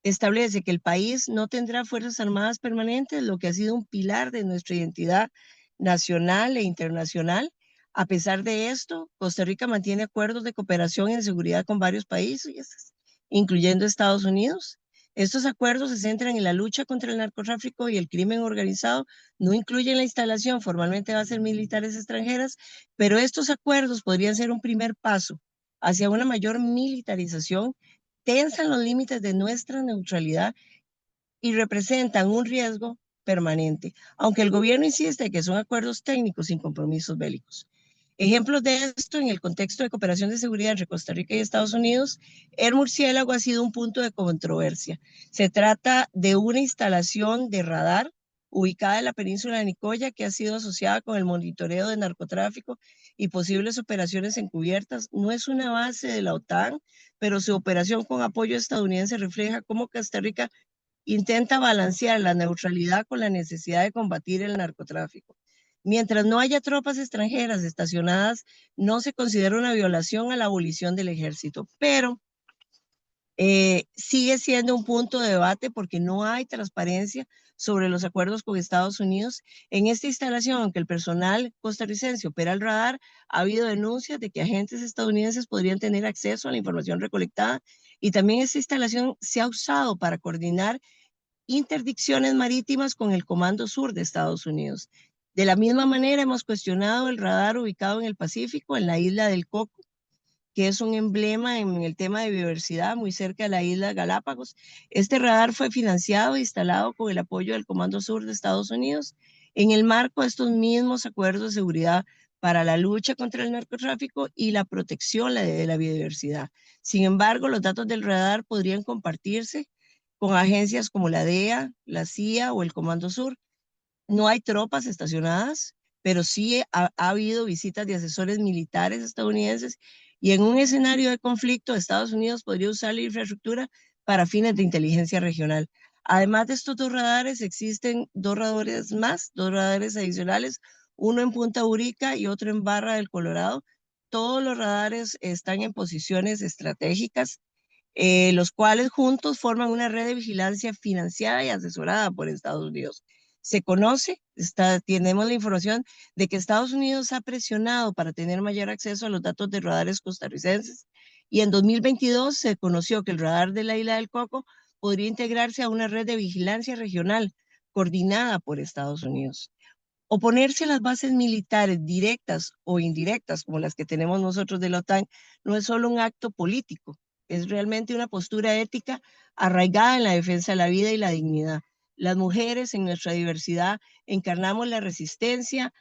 establece que el país no tendrá fuerzas armadas permanentes, lo que ha sido un pilar de nuestra identidad nacional e internacional. A pesar de esto, Costa Rica mantiene acuerdos de cooperación en seguridad con varios países, incluyendo Estados Unidos. Estos acuerdos se centran en la lucha contra el narcotráfico y el crimen organizado, no incluyen la instalación formalmente de bases militares extranjeras, pero estos acuerdos podrían ser un primer paso hacia una mayor militarización, tensan los límites de nuestra neutralidad y representan un riesgo permanente, aunque el gobierno insiste que son acuerdos técnicos sin compromisos bélicos. Ejemplos de esto en el contexto de cooperación de seguridad entre Costa Rica y Estados Unidos, el murciélago ha sido un punto de controversia. Se trata de una instalación de radar ubicada en la península de Nicoya que ha sido asociada con el monitoreo de narcotráfico y posibles operaciones encubiertas. No es una base de la OTAN, pero su operación con apoyo estadounidense refleja cómo Costa Rica intenta balancear la neutralidad con la necesidad de combatir el narcotráfico. Mientras no haya tropas extranjeras estacionadas, no se considera una violación a la abolición del ejército, pero sigue siendo un punto de debate porque no hay transparencia sobre los acuerdos con Estados Unidos. En esta instalación, aunque el personal costarricense opera el radar, ha habido denuncias de que agentes estadounidenses podrían tener acceso a la información recolectada, y también esta instalación se ha usado para coordinar interdicciones marítimas con el Comando Sur de Estados Unidos. De la misma manera, hemos cuestionado el radar ubicado en el Pacífico, en la isla del Coco, que es un emblema en el tema de biodiversidad muy cerca de la isla Galápagos. Este radar fue financiado e instalado con el apoyo del Comando Sur de Estados Unidos en el marco de estos mismos acuerdos de seguridad para la lucha contra el narcotráfico y la protección de la biodiversidad. Sin embargo, los datos del radar podrían compartirse con agencias como la DEA, la CIA o el Comando Sur. No hay tropas estacionadas, pero sí ha habido visitas de asesores militares estadounidenses, y en un escenario de conflicto, Estados Unidos podría usar la infraestructura para fines de inteligencia regional. Además de estos dos radares, existen dos radares adicionales, uno en Punta Urica y otro en Barra del Colorado. Todos los radares están en posiciones estratégicas, los cuales juntos forman una red de vigilancia financiada y asesorada por Estados Unidos. Se conoce, tenemos la información de que Estados Unidos ha presionado para tener mayor acceso a los datos de radares costarricenses, y en 2022 se conoció que el radar de la isla del Coco podría integrarse a una red de vigilancia regional coordinada por Estados Unidos. Oponerse a las bases militares directas o indirectas, como las que tenemos nosotros de la OTAN, no es solo un acto político, es realmente una postura ética arraigada en la defensa de la vida y la dignidad. Las mujeres en nuestra diversidad encarnamos la resistencia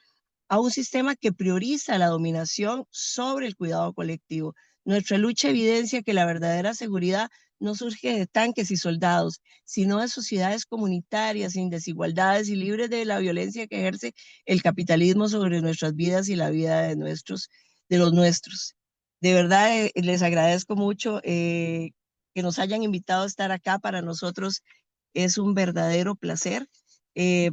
a un sistema que prioriza la dominación sobre el cuidado colectivo. Nuestra lucha evidencia que la verdadera seguridad no surge de tanques y soldados, sino de sociedades comunitarias, sin desigualdades y libres de la violencia que ejerce el capitalismo sobre nuestras vidas y la vida de los nuestros. De verdad, les agradezco mucho que nos hayan invitado a estar acá. Para nosotros es un verdadero placer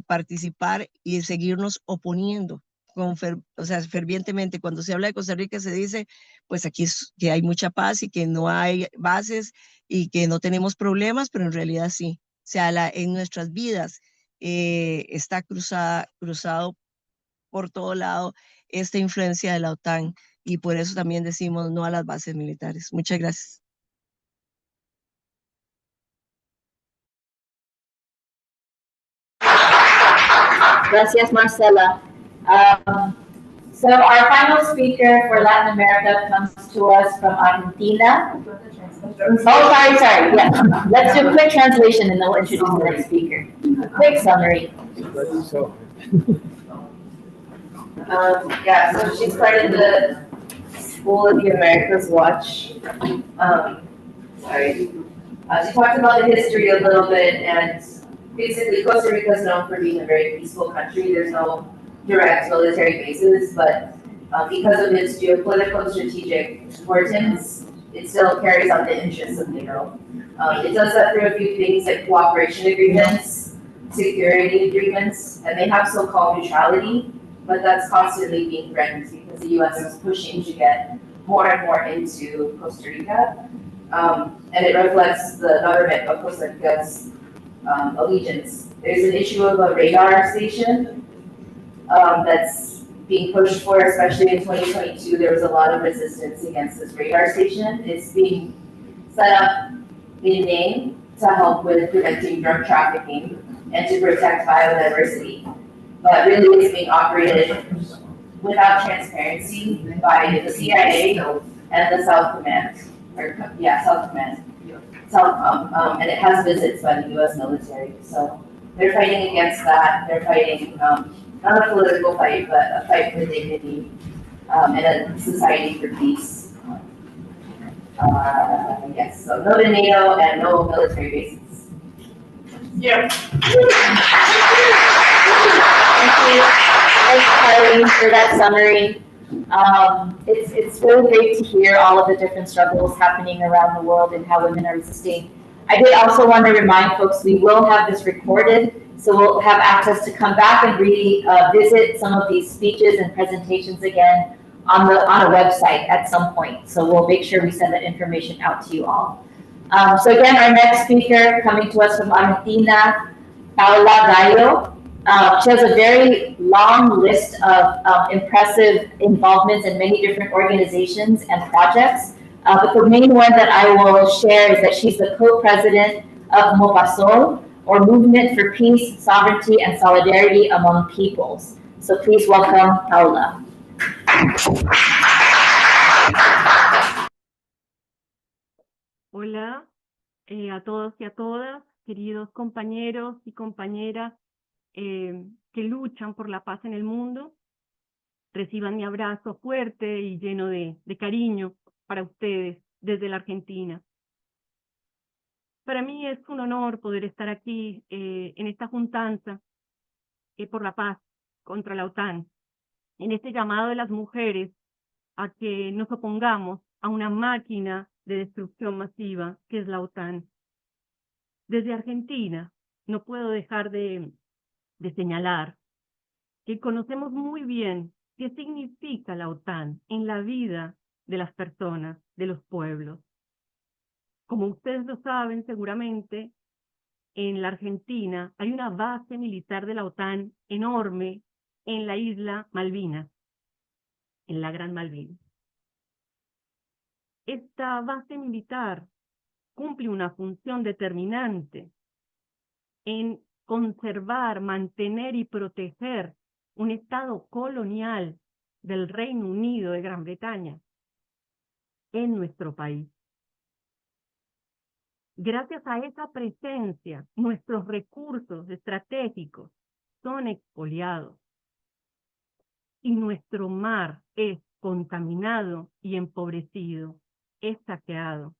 participar y seguirnos oponiendo o sea, fervientemente. Cuando se habla de Costa Rica se dice, pues aquí que hay mucha paz y que no hay bases y que no tenemos problemas, pero en realidad sí. O sea, en nuestras vidas está cruzado por todo lado esta influencia de la OTAN y por eso también decimos no a las bases militares. Muchas gracias. Gracias, Marcela. So our final speaker for Latin America comes to us from Argentina. Oh, sorry. Yeah. Let's do a quick translation and then we'll introduce the next speaker. Quick summary. Yeah, so she started the School of the Americas Watch. She talked about the history a little bit, and basically Costa Rica is known for being a very peaceful country. There's no direct military bases, but because of its geopolitical and strategic importance, it still carries out the interests of NATO. It does that through a few things like cooperation agreements, security agreements, and they have so-called neutrality, but that's constantly being threatened because the US is pushing to get more and more into Costa Rica. And it reflects the government of Costa Rica's allegiance. There's an issue of a radar station that's being pushed for, especially in 2022. There was a lot of resistance against this radar station. It's being set up in name to help with preventing drug trafficking and to protect biodiversity. But really it's being operated without transparency by the CIA and the South Command. Southcom, and it has visits by the US military. So they're fighting against that. They're fighting, not a political fight, but a fight for dignity and a society for peace. Yes, so no to NATO and no military bases. Yeah. Thank you. Thanks, Carly, for that summary. It's really great to hear all of the different struggles happening around the world and how women are resisting. I did also want to remind folks we will have this recorded, so we'll have access to come back and revisit some of these speeches and presentations again on a website at some point. So we'll make sure we send that information out to you all. So again, our next speaker coming to us from Argentina, Paula Gallo. She has a very long list of impressive involvements in many different organizations and projects. But the main one that I will share is that she's the co-president of Movasol, or Movement for Peace, Sovereignty, and Solidarity Among Peoples. So please welcome Paula. Hola a todos y a todas, queridos compañeros y compañeras que luchan por la paz en el mundo. Reciban mi abrazo fuerte y lleno de cariño para ustedes desde la Argentina. Para mí es un honor poder estar aquí en esta juntanza por la paz contra la OTAN, en este llamado de las mujeres a que nos opongamos a una máquina de destrucción masiva que es la OTAN. Desde Argentina no puedo dejar de señalar que conocemos muy bien qué significa la OTAN en la vida de las personas, de los pueblos. Como ustedes lo saben seguramente, en la Argentina hay una base militar de la OTAN enorme en la isla Malvinas, en la Gran Malvinas. Esta base militar cumple una función determinante en conservar, mantener y proteger un estado colonial del Reino Unido de Gran Bretaña en nuestro país. Gracias a esa presencia, nuestros recursos estratégicos son expoliados y nuestro mar es contaminado y empobrecido, es saqueado.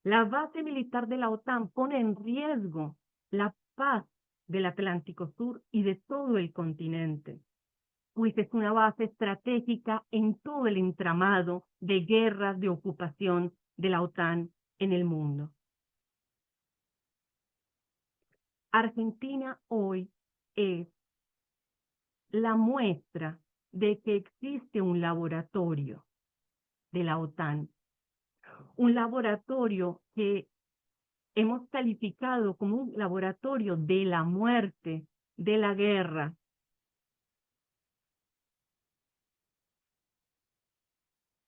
La base militar de la OTAN pone en riesgo la paz del Atlántico Sur y de todo el continente, pues es una base estratégica en todo el entramado de guerras de ocupación de la OTAN en el mundo. Argentina hoy es la muestra de que existe un laboratorio de la OTAN, un laboratorio que hemos calificado como un laboratorio de la muerte, de la guerra.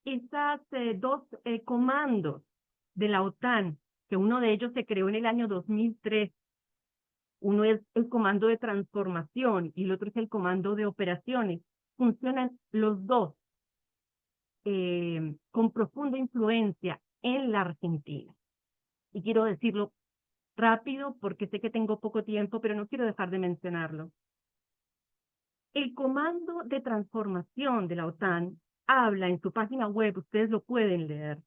Esas dos comandos de la OTAN, que uno de ellos se creó en el año 2003, uno es el comando de transformación y el otro es el comando de operaciones, funcionan los dos con profunda influencia en la Argentina. Y quiero decirlo rápido porque sé que tengo poco tiempo, pero no quiero dejar de mencionarlo. El comando de transformación de la OTAN habla en su página web, ustedes lo pueden leer,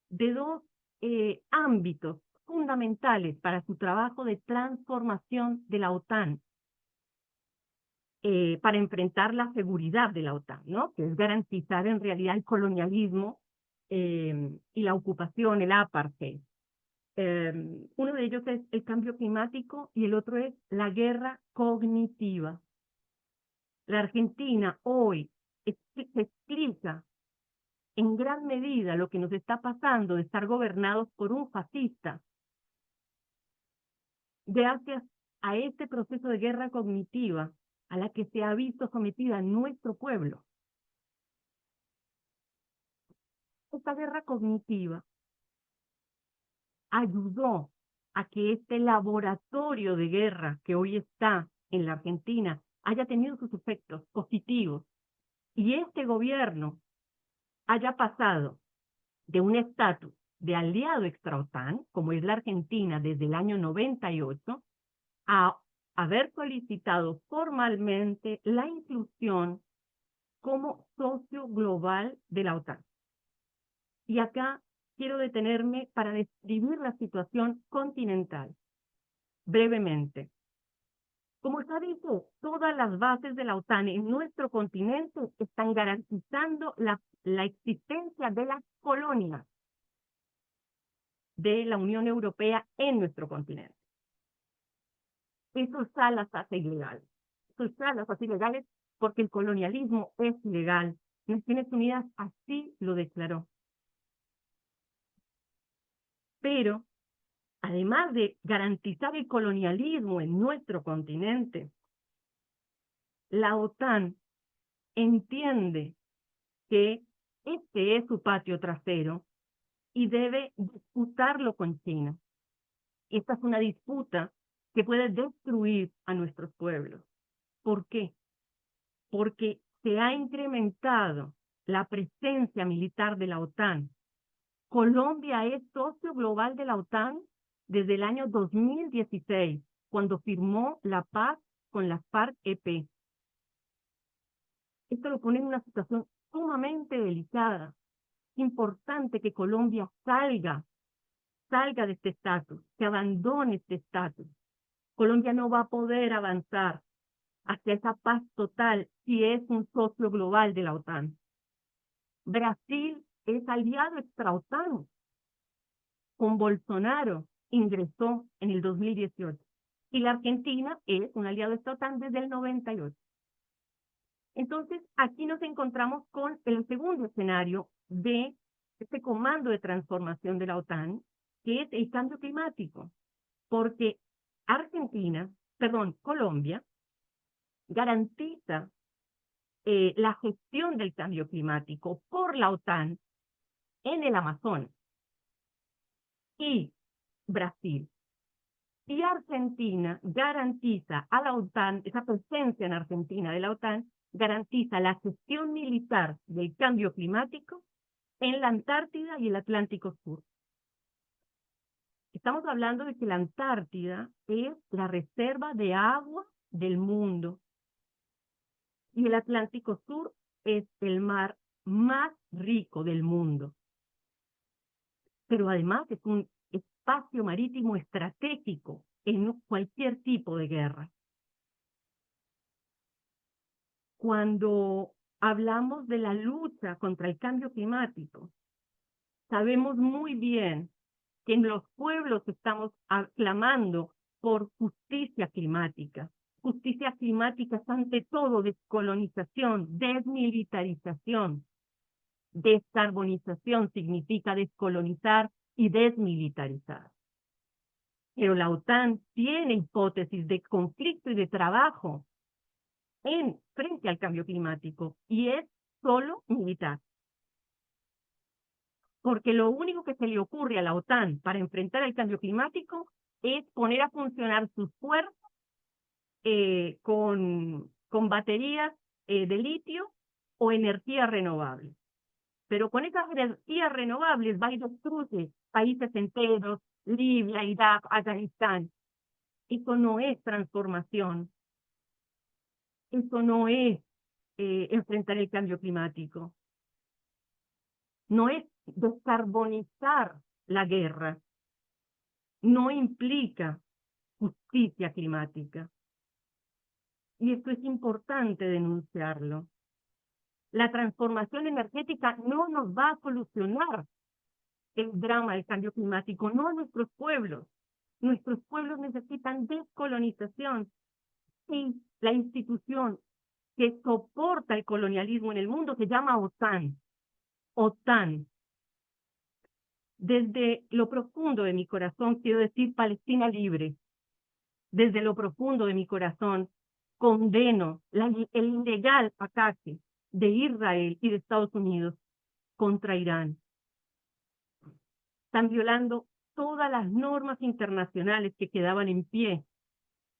de dos ámbitos fundamentales para su trabajo de transformación de la OTAN, para enfrentar la seguridad de la OTAN, ¿no? Que es garantizar en realidad el colonialismo y la ocupación, el apartheid. Uno de ellos es el cambio climático y el otro es la guerra cognitiva. La Argentina hoy se explica en gran medida lo que nos está pasando de estar gobernados por un fascista, gracias a este proceso de guerra cognitiva a la que se ha visto sometida nuestro pueblo. Esta guerra cognitiva ayudó a que este laboratorio de guerra que hoy está en la Argentina haya tenido sus efectos positivos y este gobierno haya pasado de un estatus de aliado extra-OTAN, como es la Argentina desde el año 98, a haber solicitado formalmente la inclusión como socio global de la OTAN. Y acá quiero detenerme para describir la situación continental, brevemente. Como ya dije, todas las bases de la OTAN en nuestro continente están garantizando la existencia de las colonias de la Unión Europea en nuestro continente. Eso ya las hace ilegales. Eso ya las hace ilegales porque el colonialismo es ilegal. Naciones Unidas así lo declaró. Pero, además de garantizar el colonialismo en nuestro continente, la OTAN entiende que este es su patio trasero y debe disputarlo con China. Esta es una disputa que puede destruir a nuestros pueblos. ¿Por qué? Porque se ha incrementado la presencia militar de la OTAN. Colombia es socio global de la OTAN desde el año 2016, cuando firmó la paz con las FARC-EP. Esto lo pone en una situación sumamente delicada. Es importante que Colombia salga de este estatus, que abandone este estatus. Colombia no va a poder avanzar hacia esa paz total si es un socio global de la OTAN. Brasil es aliado extra-OTAN. Con Bolsonaro ingresó en el 2018. Y la Argentina es un aliado extra-OTAN desde el 98. Entonces, aquí nos encontramos con el segundo escenario de este comando de transformación de la OTAN, que es el cambio climático. Porque Colombia garantiza la gestión del cambio climático por la OTAN en el Amazonas y Brasil. Y Argentina garantiza a la OTAN, esa presencia en Argentina de la OTAN, garantiza la gestión militar del cambio climático en la Antártida y el Atlántico Sur. Estamos hablando de que la Antártida es la reserva de agua del mundo y el Atlántico Sur es el mar más rico del mundo. Pero además es un espacio marítimo estratégico en cualquier tipo de guerra. Cuando hablamos de la lucha contra el cambio climático, sabemos muy bien que en los pueblos estamos clamando por justicia climática Justicia climática es ante todo descolonización, desmilitarización. Descarbonización significa descolonizar y desmilitarizar. Pero la OTAN tiene hipótesis de conflicto y de trabajo frente al cambio climático, y es solo militar. Porque lo único que se le ocurre a la OTAN para enfrentar el cambio climático es poner a funcionar sus fuerzas con baterías de litio o energías renovables. Pero con esas energías renovables va y destruye países enteros, Libia, Irak, Afganistán. Eso no es transformación. Eso no es enfrentar el cambio climático. No es descarbonizar la guerra. No implica justicia climática. Y esto es importante denunciarlo. La transformación energética no nos va a solucionar el drama del cambio climático, no a nuestros pueblos. Nuestros pueblos necesitan descolonización. Y la institución que soporta el colonialismo en el mundo se llama OTAN. OTAN. Desde lo profundo de mi corazón quiero decir Palestina libre. Desde lo profundo de mi corazón condeno el ilegal ataque de Israel y de Estados Unidos contra Irán. Están violando todas las normas internacionales que quedaban en pie.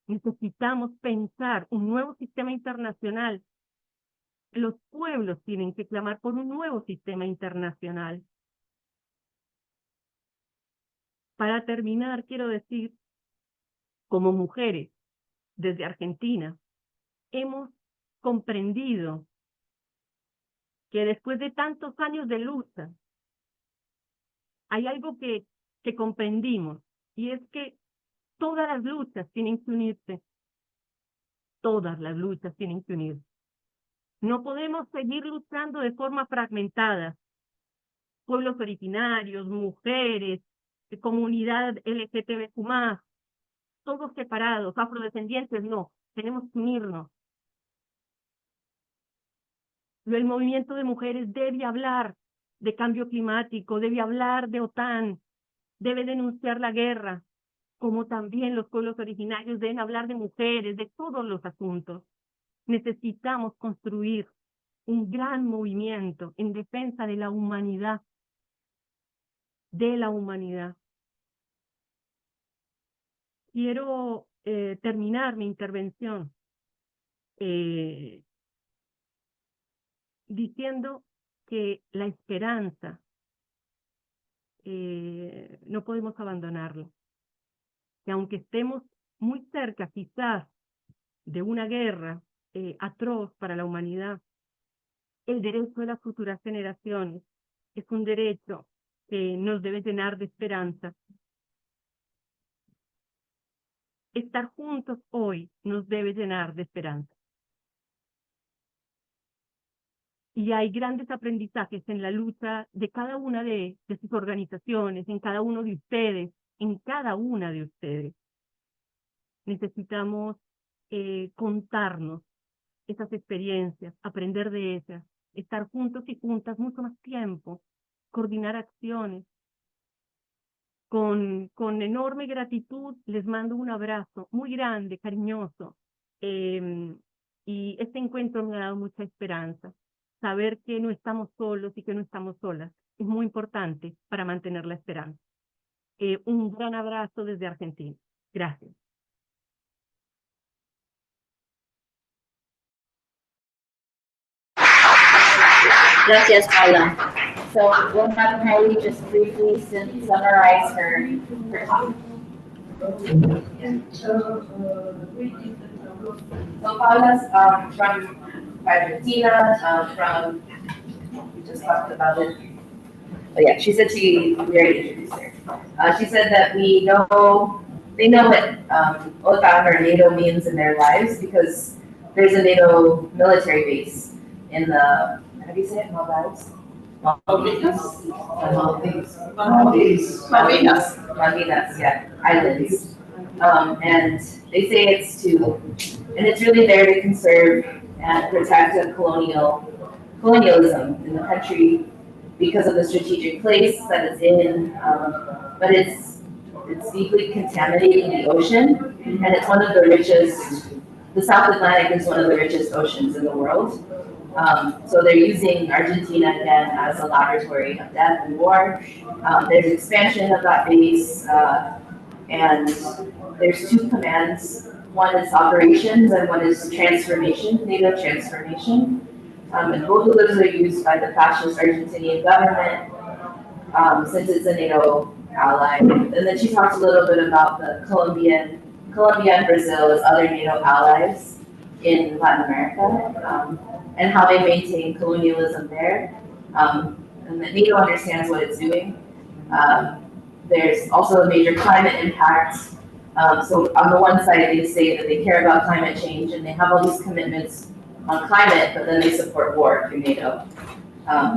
Necesitamos pensar un nuevo sistema internacional. Los pueblos tienen que clamar por un nuevo sistema internacional. Para terminar, quiero decir, como mujeres, desde Argentina, hemos comprendido que después de tantos años de lucha, hay algo que comprendimos, y es que todas las luchas tienen que unirse. Todas las luchas tienen que unirse. No podemos seguir luchando de forma fragmentada. Pueblos originarios, mujeres, comunidad LGTBQ+, todos separados, afrodescendientes, no. Tenemos que unirnos. El movimiento de mujeres debe hablar de cambio climático, debe hablar de OTAN, debe denunciar la guerra, como también los pueblos originarios deben hablar de mujeres, de todos los asuntos. Necesitamos construir un gran movimiento en defensa de la humanidad. Quiero terminar mi intervención diciendo que la esperanza no podemos abandonarla. Que aunque estemos muy cerca quizás de una guerra atroz para la humanidad, el derecho de las futuras generaciones es un derecho que nos debe llenar de esperanza. Estar juntos hoy nos debe llenar de esperanza. Y hay grandes aprendizajes en la lucha de cada una de sus organizaciones, en cada uno de ustedes, en cada una de ustedes. Necesitamos contarnos esas experiencias, aprender de ellas, estar juntos y juntas mucho más tiempo, coordinar acciones. Con enorme gratitud les mando un abrazo muy grande, cariñoso. Y este encuentro me ha dado mucha esperanza. Saber que no estamos solos y que no estamos solas es muy importante para mantener la esperanza. Un gran abrazo desde Argentina. Gracias. Gracias, Paula. So we'll have Kylie just briefly summarize her talk. So Paula's from Argentina, we just talked about it. Oh yeah, she said we already introduced her. She said that they know what OTAN or NATO means in their lives because there's a NATO military base in the, how do you say it, Maldives? Maldives, yeah, islands. And they say it's and it's really there to conserve and protect a colonialism in the country because of the strategic place that it's in, but it's deeply contaminating the ocean, and it's one of the richest, the South Atlantic is one of the richest oceans in the world. So they're using Argentina again as a laboratory of death and war. There's expansion of that base, and there's two commands. One is operations and one is transformation, NATO transformation. And both of those are used by the fascist Argentinian government since it's a NATO ally. And then she talked a little bit about the Colombia and Brazil as other NATO allies in Latin America, and how they maintain colonialism there. And that NATO understands what it's doing. There's also a major climate impact. So on the one side, they say that they care about climate change and they have all these commitments on climate, but then they support war through NATO.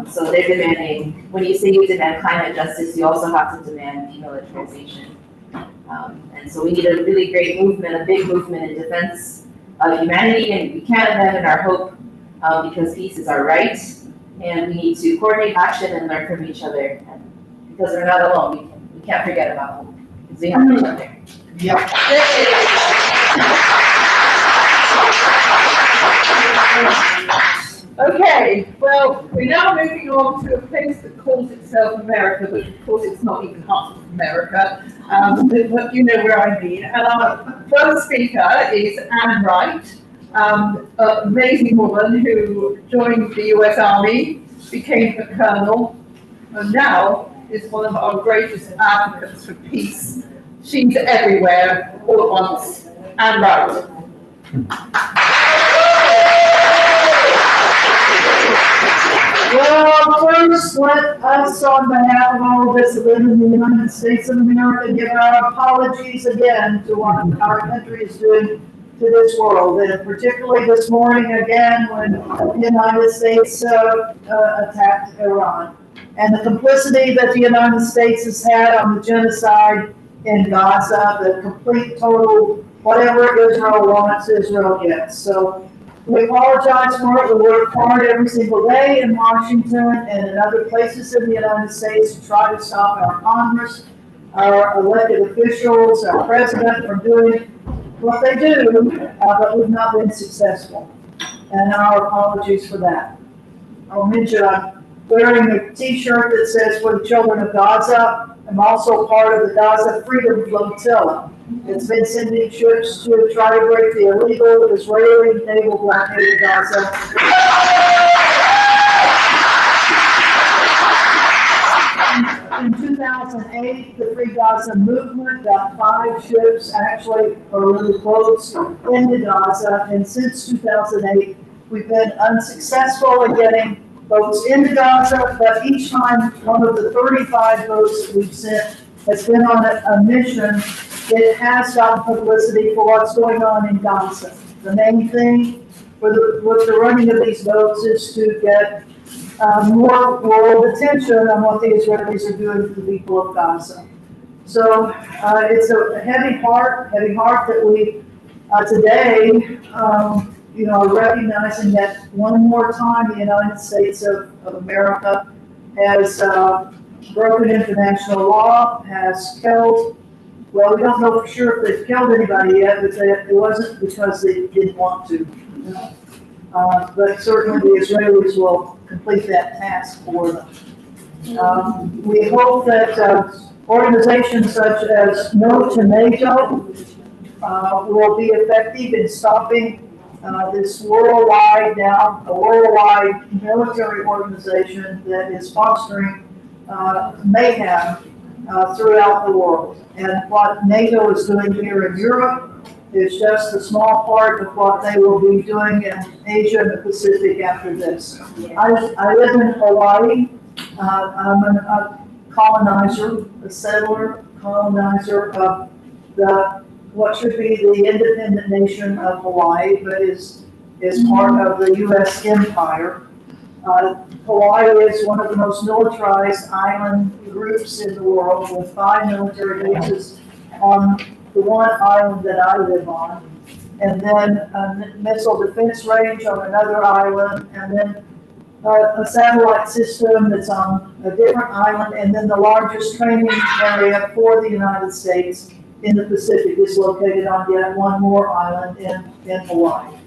So they're demanding, when you say you demand climate justice, you also have to demand demilitarization. And so we need a really great movement, a big movement in defense of humanity, and we can't abandon our hope because peace is our right, and we need to coordinate action and learn from each other. And because we're not alone, we can't forget about hope, because we have each other. Yeah. Okay, well, we're now moving on to a place that calls itself America, but of course it's not even half of America, but you know where I mean. And our first speaker is Anne Wright, an amazing woman who joined the US Army, became a colonel, and now is one of our greatest advocates for peace. She's everywhere, all at once. Anne Wright. Well, first, let us, on behalf of all of us that live in the United States of America, give our apologies again to what our country is doing to this world, and particularly this morning again when the United States attacked Iran. And the complicity that the United States has had on the genocide in Gaza, the complete, total, whatever Israel wants, Israel gets. So we apologize for it. We work hard every single day in Washington and in other places in the United States to try to stop our Congress, our elected officials, our president from doing what they do, but we've not been successful. And our apologies for that. I'll mention I'm wearing a t-shirt that says "For the Children of Gaza." I'm also part of the Gaza Freedom Flotilla. It's been sending ships to try to break the illegal Israeli naval blockade of Gaza. In 2008, the Free Gaza movement got 5 ships, actually, or little boats, into Gaza. And since 2008, we've been unsuccessful in getting boats into Gaza, but each time one of the 35 boats that we've sent has been on a mission, it has gotten publicity for what's going on in Gaza. The main thing with the running of these boats is to get more world attention on what the Israelis are doing to the people of Gaza. So it's a heavy heart that we today are recognizing that one more time the United States of America has broken international law, has killed, well, we don't know for sure if they've killed anybody yet, but it wasn't because they didn't want to. But certainly the Israelis will complete that task for them. We hope that organizations such as No to NATO will be effective in stopping this worldwide military organization that is fostering mayhem throughout the world. And what NATO is doing here in Europe is just a small part of what they will be doing in Asia and the Pacific after this. I live in Hawaii. I'm a colonizer, a settler colonizer of what should be the independent nation of Hawaii, but is part of the U.S. empire. Hawaii is one of the most militarized island groups in the world, with 5 military bases on the one island that I live on, and then a missile defense range on another island, and then a satellite system that's on a different island, and then the largest training area for the United States in the Pacific is located on yet one more island in Hawaii.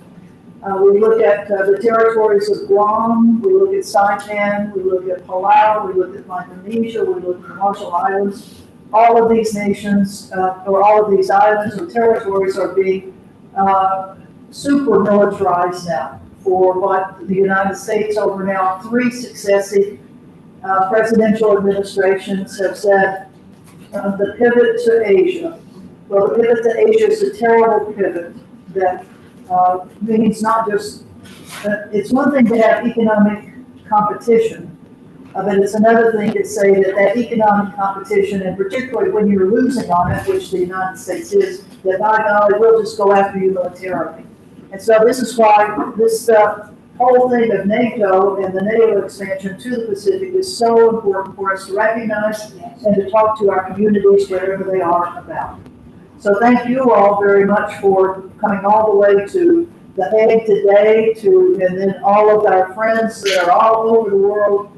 We look at the territories of Guam, we look at Saipan, we look at Palau, we look at Micronesia, we look at the Marshall Islands. All of these nations, or all of these islands or territories are being super militarized now for what the United States over now 3 successive presidential administrations have said, the pivot to Asia. Well, the pivot to Asia is a terrible pivot that means not just, it's one thing to have economic competition, but it's another thing to say that that economic competition, and particularly when you're losing on it, which the United States is, that by golly, we'll just go after you militarily. And so this is why this whole thing of NATO and the NATO expansion to the Pacific is so important for us to recognize and to talk to our communities wherever they are about. So thank you all very much for coming all the way to The Hague today, and then all of our friends that are all over the world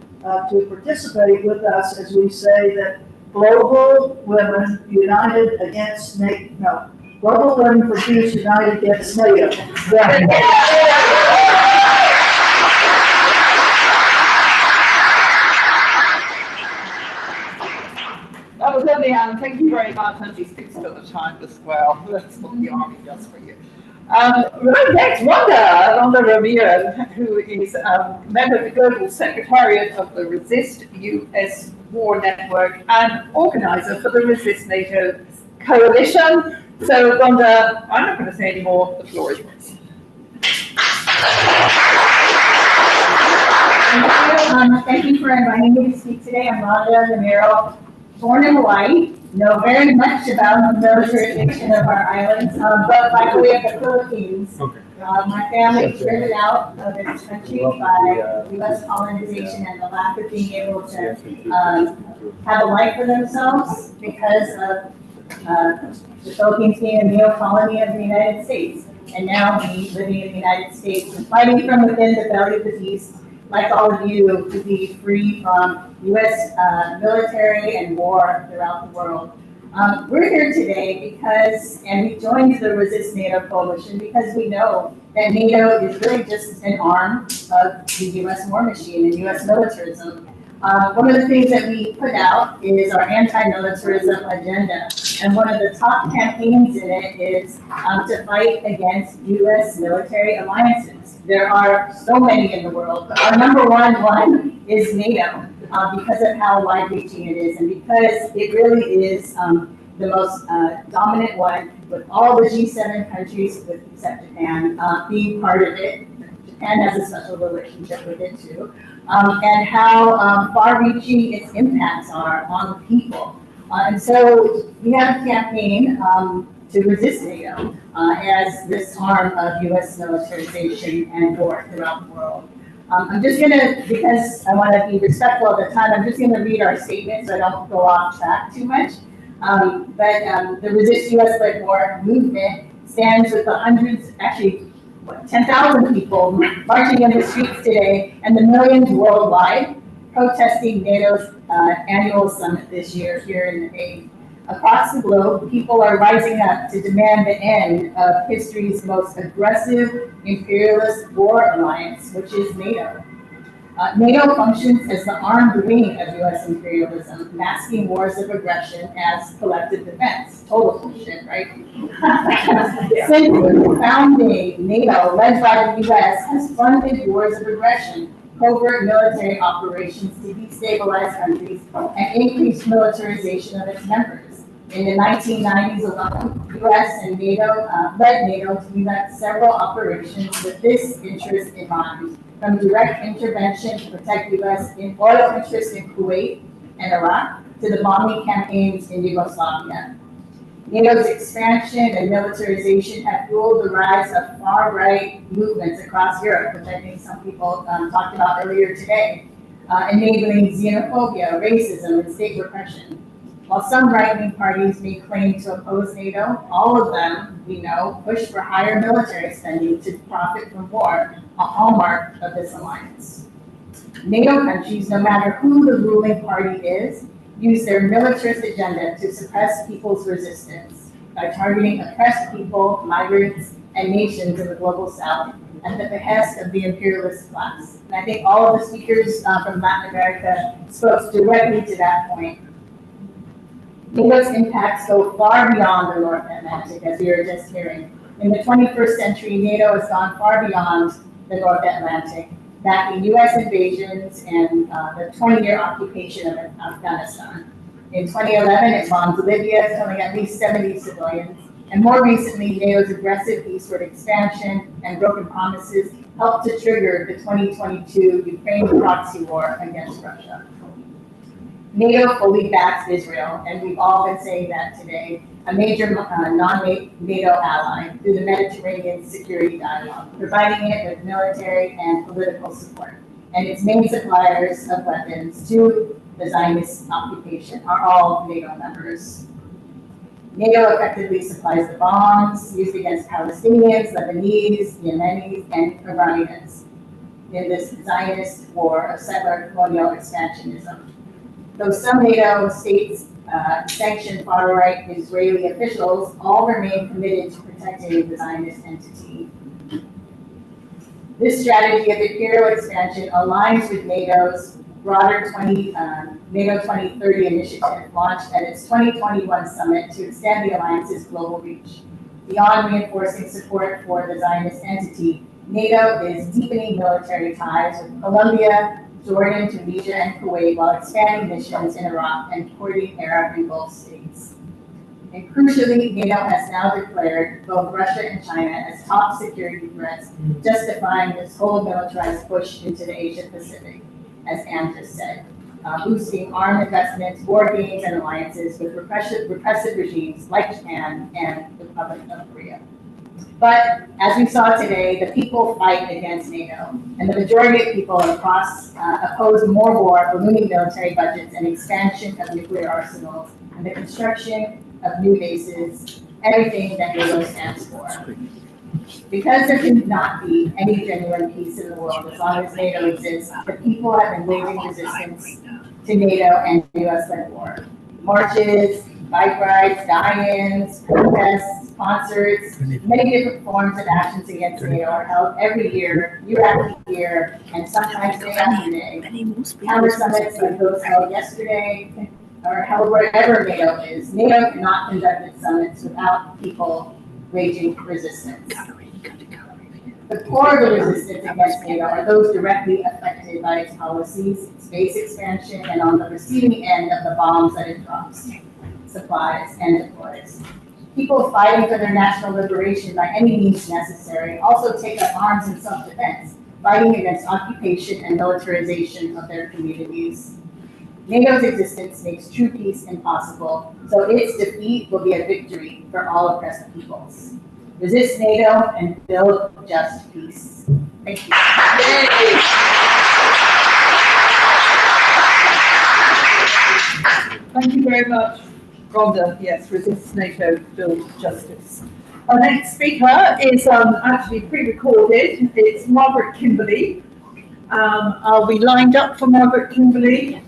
to participate with us as we say that global women united against NATO. No, global women for peace united against NATO. That was lovely, Anne. Thank you very much. And she sticks to the time as well. That's what the Army does for you. Right next, Wanda Ramirez, who is member of the Global Secretariat of the Resist US War Network and organizer for the Resist NATO Coalition. So, Wanda, I'm not going to say any more. The floor is yours. Thank you for inviting me to speak today. I'm Wanda Ramirez, born in Hawaii. Know very much about the militarization of our islands, but by the way of the Philippines. My family was driven out of its country by U.S. colonization and the lack of being able to have a life for themselves because of the Philippines being a neo-colony of the United States. And now we living in the United States and fighting from within the belly of the beast, like all of you, to be free from U.S. Military and war throughout the world. We're here today because, and we joined the Resist NATO Coalition because we know that NATO is really just an arm of the U.S. war machine and U.S. militarism. One of the things that we put out is our anti-militarism agenda. And one of the top campaigns in it is to fight against U.S. military alliances. There are so many in the world, but our number one is NATO because of how wide-reaching it is and because it really is the most dominant one with all the G7 countries, except Japan, being part of it. Japan has a special relationship with it too. And how far-reaching its impacts are on the people. And so we have a campaign to resist NATO as this arm of U.S. militarization and war throughout the world. I'm just gonna, because I want to be respectful of the time, I'm just gonna read our statement so I don't go off track too much. But the Resist U.S.-led War movement stands with the hundreds, actually 10,000 people marching in the streets today and the millions worldwide protesting NATO's annual summit this year here in The Hague. Across the globe, people are rising up to demand the end of history's most aggressive imperialist war alliance, which is NATO. NATO functions as the armed wing of U.S. imperialism, masking wars of aggression as collective defense. Total bullshit, right? Since founding, NATO, led by the U.S., has funded wars of aggression, covert military operations to destabilize countries, and increase militarization of its members. In the 1990s alone, the U.S. and NATO led NATO to conduct several operations with this interest in mind, from direct intervention to protect U.S. oil interests in Kuwait and Iraq to the bombing campaigns in Yugoslavia. NATO's expansion and militarization have fueled the rise of far-right movements across Europe, which I think some people talked about earlier today, enabling xenophobia, racism, and state repression. While some right-wing parties may claim to oppose NATO, all of them, we know, push for higher military spending to profit from war, a hallmark of this alliance. NATO countries, no matter who the ruling party is, use their militarist agenda to suppress people's resistance by targeting oppressed people, migrants, and nations in the global south at the behest of the imperialist class. And I think all of the speakers from Latin America spoke directly to that point. NATO's impacts go far beyond the North Atlantic, as we were just hearing. In the 21st century, NATO has gone far beyond the North Atlantic, backing U.S. invasions and the 20-year occupation of Afghanistan. In 2011, it bombed Libya, killing at least 70 civilians. And more recently, NATO's aggressive eastward expansion and broken promises helped to trigger the 2022 Ukraine proxy war against Russia. NATO fully backs Israel, and we've all been saying that today, a major non-NATO ally through the Mediterranean Security Dialogue, providing it with military and political support. And its main suppliers of weapons to the Zionist occupation are all NATO members. NATO effectively supplies the bombs used against Palestinians, Lebanese, Yemenis, and Iranians in this Zionist war of settler colonial expansionism. Though some NATO states sanction far-right Israeli officials, all remain committed to protecting the Zionist entity. This strategy of imperial expansion aligns with NATO's broader NATO 2030 initiative launched at its 2021 summit to extend the alliance's global reach. Beyond reinforcing support for the Zionist entity, NATO is deepening military ties with Colombia, Jordan, Tunisia, and Kuwait while expanding missions in Iraq and courting Arab and Gulf states. And crucially, NATO has now declared both Russia and China as top security threats, justifying this whole militarized push into the Asia Pacific, as Anne just said, boosting armed investments, war games, and alliances with repressive regimes like Japan and the Republic of Korea. But as we saw today, the people fight against NATO, and the majority of people across oppose more war, ballooning military budgets, and expansion of nuclear arsenals, and the construction of new bases, everything that NATO stands for. Because there cannot be any genuine peace in the world as long as NATO exists, the people have been waging resistance to NATO and US-led war. Marches, bike rides, die-ins, protests, concerts, many different forms of actions against NATO are held every year after year, and sometimes day after day. Counter summits like those held yesterday are held wherever NATO is. NATO cannot conduct its summits without people waging resistance. The core of the resistance against NATO are those directly affected by its policies, its base expansion, and on the receiving end of the bombs that it drops, supplies, and deploys. People fighting for their national liberation by any means necessary also take up arms in self-defense, fighting against occupation and militarization of their communities. NATO's existence makes true peace impossible, so its defeat will be a victory for all oppressed peoples. Resist NATO and build just peace. Thank you. Thank you very much, Rhonda. Yes, resist NATO, build justice. Our next speaker is actually pre-recorded. It's Margaret Kimberley. Are we lined up for Margaret Kimberley?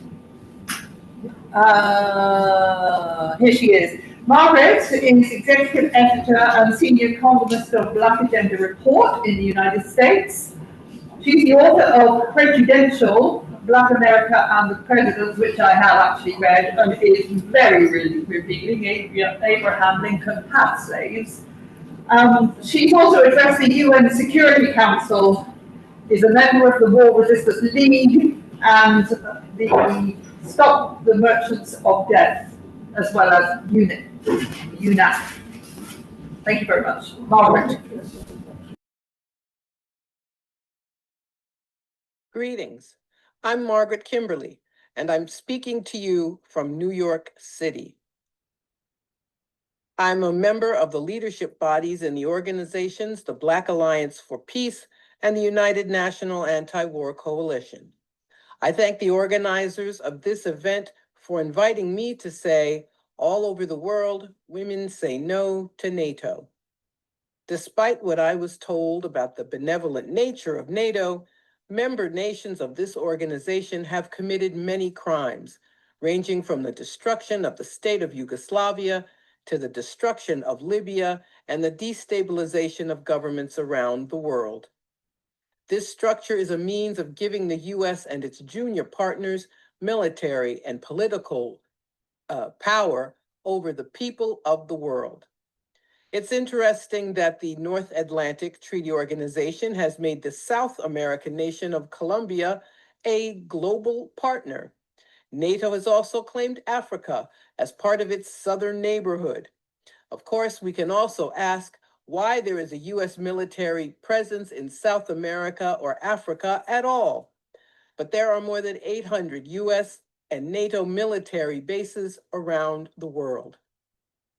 Here she is. Margaret is executive editor and senior columnist of Black Agenda Report in the United States. She's the author of Prejudential, Black America and the Presidents, which I have actually read, and it is very, really revealing. Abraham Lincoln had slaves. She's also addressed the UN Security Council, is a member of the War Resistance League, and the Stop the Merchants of Death, as well as UNAP. Thank you very much. Margaret. Greetings. I'm Margaret Kimberley, and I'm speaking to you from New York City. I'm a member of the leadership bodies in the organizations, the Black Alliance for Peace and the United National Anti-War Coalition. I thank the organizers of this event for inviting me to say, all over the world, women say no to NATO. Despite what I was told about the benevolent nature of NATO, member nations of this organization have committed many crimes, ranging from the destruction of the state of Yugoslavia to the destruction of Libya and the destabilization of governments around the world. This structure is a means of giving the US and its junior partners military and political power over the people of the world. It's interesting that the North Atlantic Treaty Organization has made the South American nation of Colombia a global partner. NATO has also claimed Africa as part of its southern neighborhood. Of course, we can also ask why there is a US military presence in South America or Africa at all. But there are more than 800 US and NATO military bases around the world.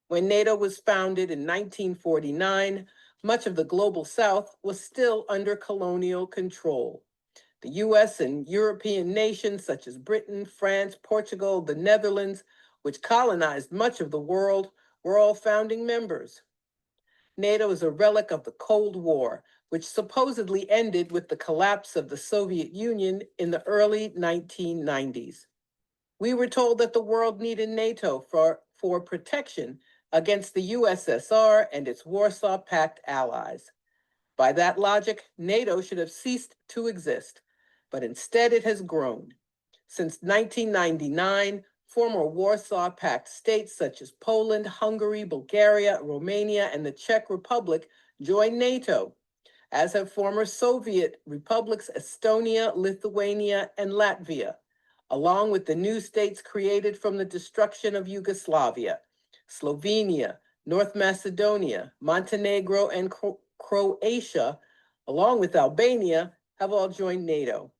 When NATO was founded in 1949, much of the global South was still under colonial control. The US and European nations such as Britain, France, Portugal, the Netherlands, which colonized much of the world, were all founding members. NATO is a relic of the Cold War, which supposedly ended with the collapse of the Soviet Union in the early 1990s. We were told that the world needed NATO for protection against the USSR and its Warsaw Pact allies. By that logic, NATO should have ceased to exist, but instead it has grown. Since 1999, former Warsaw Pact states such as Poland, Hungary, Bulgaria, Romania, and the Czech Republic joined NATO, as have former Soviet republics Estonia, Lithuania, and Latvia, along with the new states created from the destruction of Yugoslavia. Slovenia, North Macedonia, Montenegro, and Croatia, along with Albania, have all joined NATO.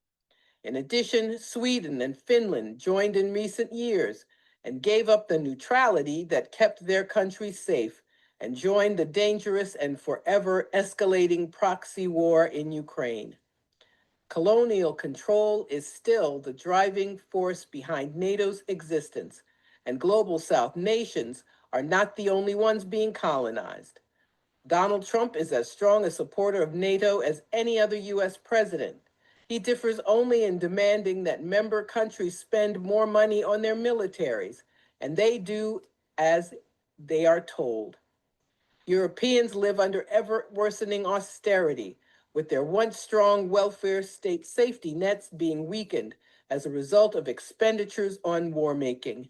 In addition, Sweden and Finland joined in recent years and gave up the neutrality that kept their countries safe and joined the dangerous and forever escalating proxy war in Ukraine. Colonial control is still the driving force behind NATO's existence, and global South nations are not the only ones being colonized. Donald Trump is as strong a supporter of NATO as any other US president. He differs only in demanding that member countries spend more money on their militaries, and they do as they are told. Europeans live under ever worsening austerity, with their once strong welfare state safety nets being weakened as a result of expenditures on war making.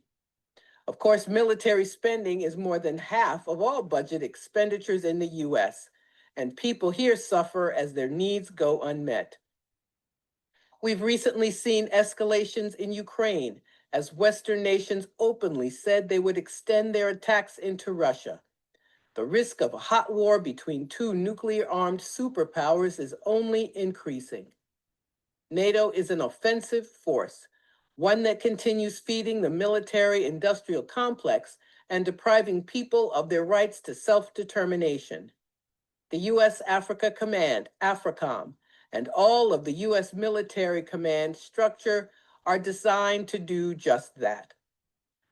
Of course, military spending is more than half of all budget expenditures in the US, and people here suffer as their needs go unmet. We've recently seen escalations in Ukraine as Western nations openly said they would extend their attacks into Russia. The risk of a hot war between two nuclear-armed superpowers is only increasing. NATO is an offensive force, one that continues feeding the military-industrial complex and depriving people of their rights to self-determination. The U.S. Africa Command, AFRICOM, and all of the U.S. military command structure are designed to do just that.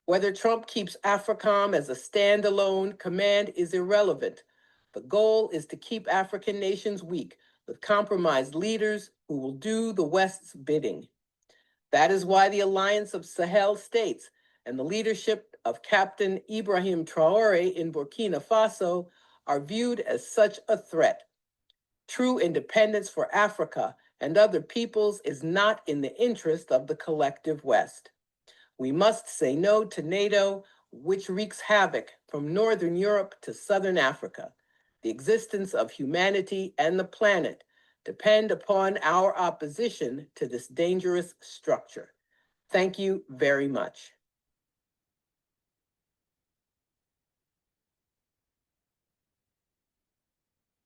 Whether Trump keeps AFRICOM as a standalone command is irrelevant. The goal is to keep African nations weak with compromised leaders who will do the West's bidding. That is why the Alliance of Sahel States and the leadership of Captain Ibrahim Traore in Burkina Faso are viewed as such a threat. True independence for Africa and other peoples is not in the interest of the collective West. We must say no to NATO, which wreaks havoc from Northern Europe to Southern Africa. The existence of humanity and the planet depend upon our opposition to this dangerous structure. Thank you very much.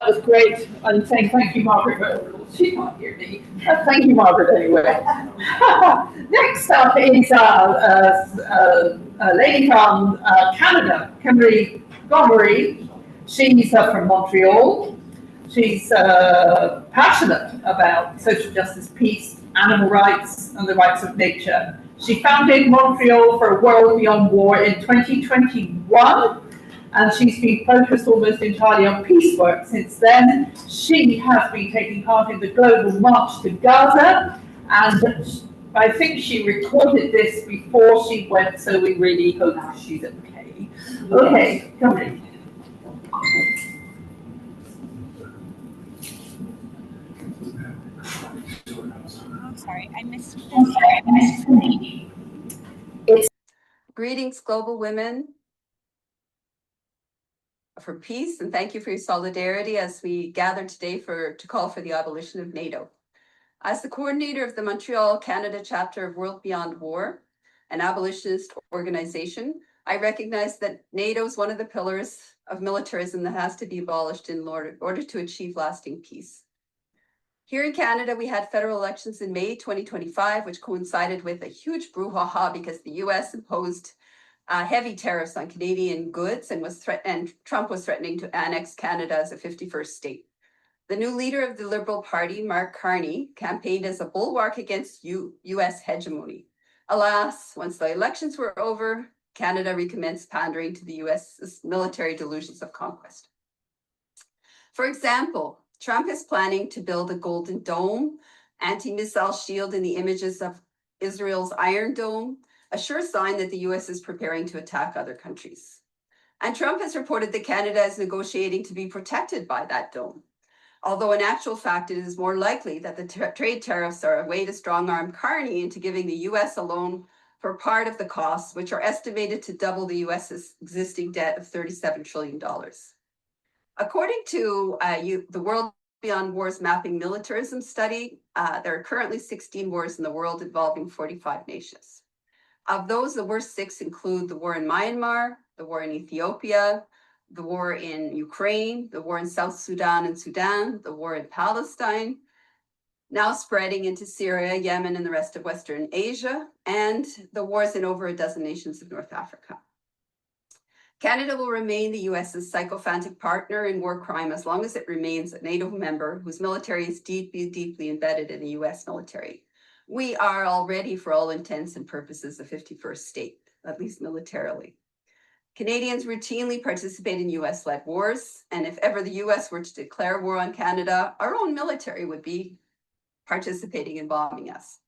That was great. I'm saying thank you, Margaret. She can't hear me. Thank you, Margaret, anyway. Next up is a lady from Canada, Kimberly Gomery. She's from Montreal. She's passionate about social justice, peace, animal rights, and the rights of nature. She founded Montreal for a World Beyond War in 2021, and she's been focused almost entirely on peace work since then. She has been taking part in the global march to Gaza, and I think she recorded this before she went, so we really hope she's okay. Okay, come in. I'm sorry, I missed the name. Greetings, global women, for peace, and thank you for your solidarity as we gather today to call for the abolition of NATO. As the coordinator of the Montreal, Canada chapter of World Beyond War, an abolitionist organization, I recognize that NATO is one of the pillars of militarism that has to be abolished in order to achieve lasting peace. Here in Canada, we had federal elections in May 2025, which coincided with a huge brouhaha because the US imposed heavy tariffs on Canadian goods and Trump was threatening to annex Canada as a 51st state. The new leader of the Liberal Party, Mark Carney, campaigned as a bulwark against US hegemony. Alas, once the elections were over, Canada recommenced pandering to the US's military delusions of conquest. For example, Trump is planning to build a Golden Dome, anti-missile shield in the images of Israel's Iron Dome, a sure sign that the US is preparing to attack other countries. And Trump has reported that Canada is negotiating to be protected by that dome. Although in actual fact, it is more likely that the trade tariffs are a way to strong-arm Carney into giving the US a loan for part of the costs, which are estimated to double the US's existing debt of $37 trillion. According to the World Beyond Wars Mapping Militarism Study, there are currently 16 wars in the world involving 45 nations. Of those, the worst 6 include the war in Myanmar, the war in Ethiopia, the war in Ukraine, the war in South Sudan and Sudan, the war in Palestine, now spreading into Syria, Yemen, and the rest of Western Asia, and the wars in over a dozen nations of North Africa. Canada will remain the US's sycophantic partner in war crime as long as it remains a NATO member whose military is deeply, deeply embedded in the US military. We are already, for all intents and purposes, a 51st state, at least militarily. Canadians routinely participate in US-led wars, and if ever the US were to declare war on Canada, our own military would be participating in bombing us.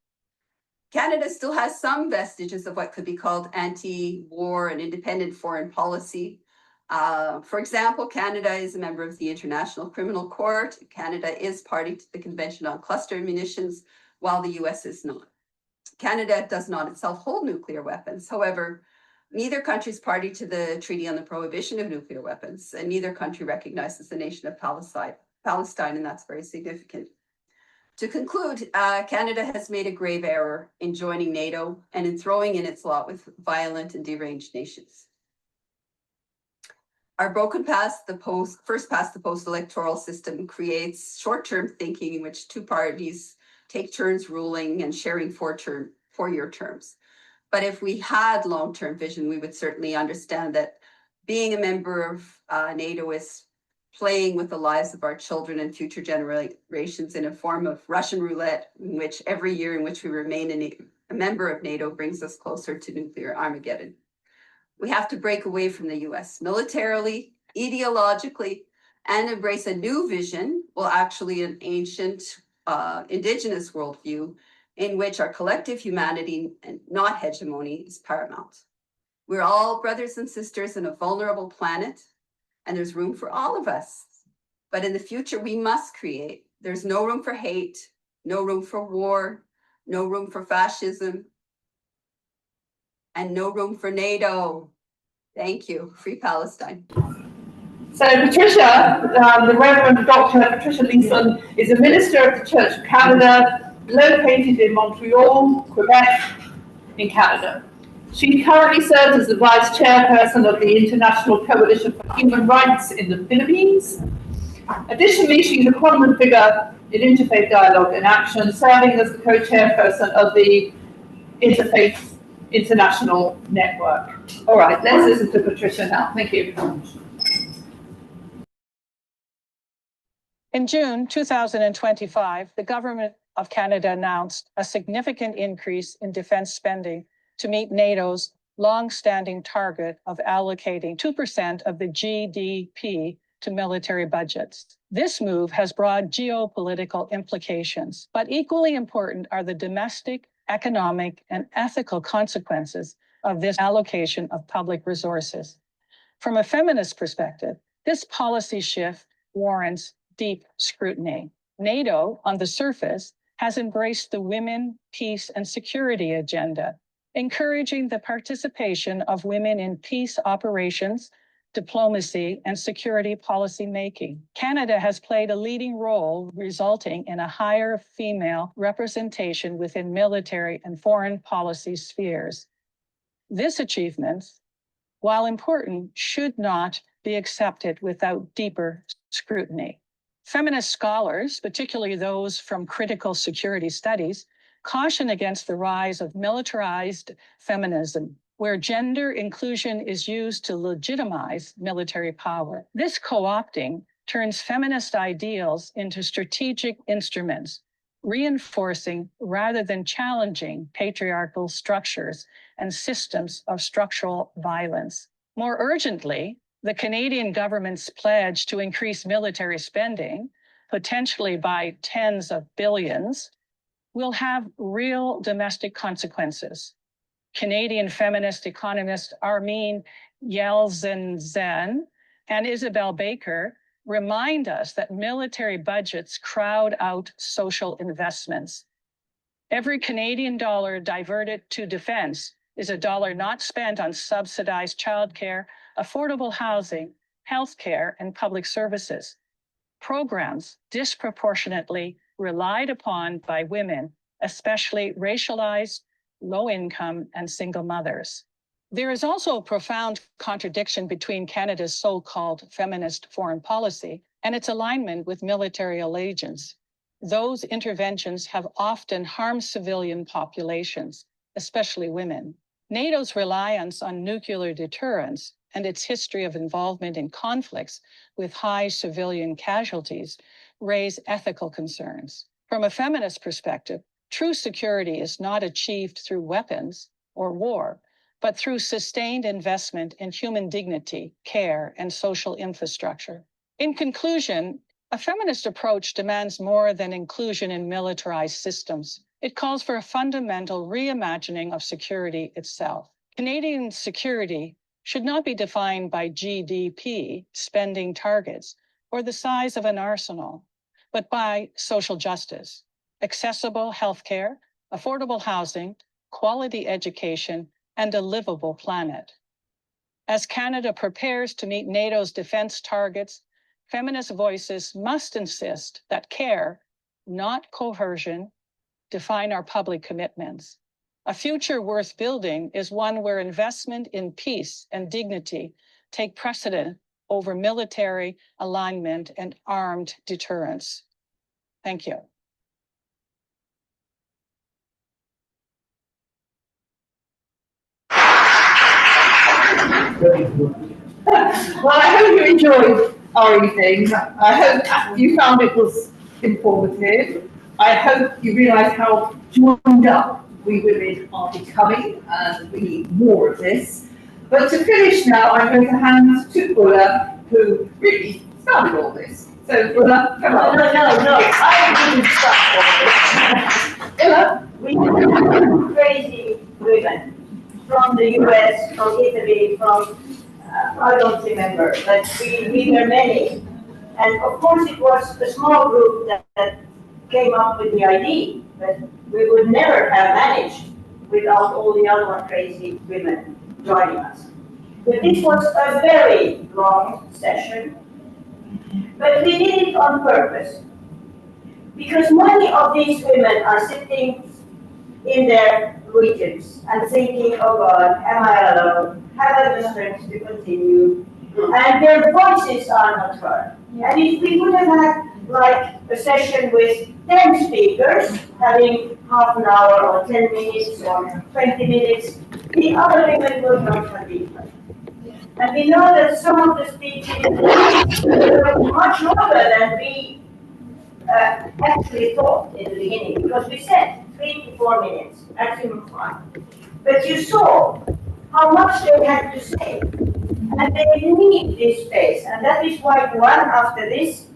Canada still has some vestiges of what could be called anti-war and independent foreign policy. For example, Canada is a member of the International Criminal Court. Canada is party to the Convention on Cluster Munitions, while the US is not. Canada does not itself hold nuclear weapons. However, neither country is party to the Treaty on the Prohibition of Nuclear Weapons, and neither country recognizes the nation of Palestine, and that's very significant. To conclude, Canada has made a grave error in joining NATO and in throwing in its lot with violent and deranged nations. Our broken first past the post electoral system creates short-term thinking in which two parties take turns ruling and sharing four-year terms. But if we had long-term vision, we would certainly understand that being a member of NATO is playing with the lives of our children and future generations in a form of Russian roulette, in which every year in which we remain a member of NATO brings us closer to nuclear Armageddon. We have to break away from the US militarily, ideologically, and embrace a new vision, well, actually an ancient indigenous worldview in which our collective humanity and not hegemony is paramount. We're all brothers and sisters in a vulnerable planet, and there's room for all of us. But in the future, we must create. There's no room for hate, no room for war, no room for fascism, and no room for NATO. Thank you. Free Palestine. So Patricia, the Reverend Dr. Patricia Leeson, is a minister of the Church of Canada, located in Montreal, Quebec, in Canada. She currently serves as the vice chairperson of the International Coalition for Human Rights in the Philippines. Additionally, she's a prominent figure in interfaith dialogue and action, serving as the co-chairperson of the Interfaith International Network. All right, let's listen to Patricia now. Thank you. In June 2025, the government of Canada announced a significant increase in defense spending to meet NATO's long-standing target of allocating 2% of the GDP to military budgets. This move has broad geopolitical implications, but equally important are the domestic, economic, and ethical consequences of this allocation of public resources. From a feminist perspective, this policy shift warrants deep scrutiny. NATO, on the surface, has embraced the women, peace, and security agenda, encouraging the participation of women in peace operations, diplomacy, and security policy making. Canada has played a leading role, resulting in a higher female representation within military and foreign policy spheres. This achievement, while important, should not be accepted without deeper scrutiny. Feminist scholars, particularly those from critical security studies, caution against the rise of militarized feminism, where gender inclusion is used to legitimize military power. This co-opting turns feminist ideals into strategic instruments, reinforcing rather than challenging patriarchal structures and systems of structural violence. More urgently, the Canadian government's pledge to increase military spending, potentially by tens of billions, will have real domestic consequences. Canadian feminist economists Armin Yeltsin and Isabel Baker remind us that military budgets crowd out social investments. Every Canadian dollar diverted to defense is a dollar not spent on subsidized childcare, affordable housing, healthcare, and public services. Programs disproportionately relied upon by women, especially racialized, low-income, and single mothers. There is also a profound contradiction between Canada's so-called feminist foreign policy and its alignment with military allegiance. Those interventions have often harmed civilian populations, especially women. NATO's reliance on nuclear deterrence and its history of involvement in conflicts with high civilian casualties raise ethical concerns. From a feminist perspective, true security is not achieved through weapons or war, but through sustained investment in human dignity, care, and social infrastructure. In conclusion, a feminist approach demands more than inclusion in militarized systems. It calls for a fundamental reimagining of security itself. Canadian security should not be defined by GDP spending targets or the size of an arsenal, but by social justice, accessible healthcare, affordable housing, quality education, and a livable planet. As Canada prepares to meet NATO's defense targets, feminist voices must insist that care, not coercion, define our public commitments. A future worth building is one where investment in peace and dignity take precedent over military alignment and armed deterrence. Thank you. Well, I hope you enjoyed our evening. I hope you found it was informative. I hope you realise how joined up we women are becoming, and we need more of this. But to finish now, I'm going to hand to Ulla, who really started all this. So Ulla, come on. No, I didn't start all this. Ulla? We have crazy women from the US, from Italy, from, I don't remember, but we were many. And of course it was a small group that came up with the idea, but we would never have managed without all the other crazy women joining us. But this was a very long session, but we did it on purpose. Because many of these women are sitting in their regions and thinking, oh God, am I alone? Have I the strength to continue? And their voices are not heard. And if we would have had like a session with 10 speakers, having half an hour or 10 minutes or 20 minutes, the other women would not have been heard. And we know that some of the speeches were much longer than we actually thought in the beginning, because we said 3 to 4 minutes, maximum 5. But you saw how much they had to say, and they need this space, and that is why GWUAN after this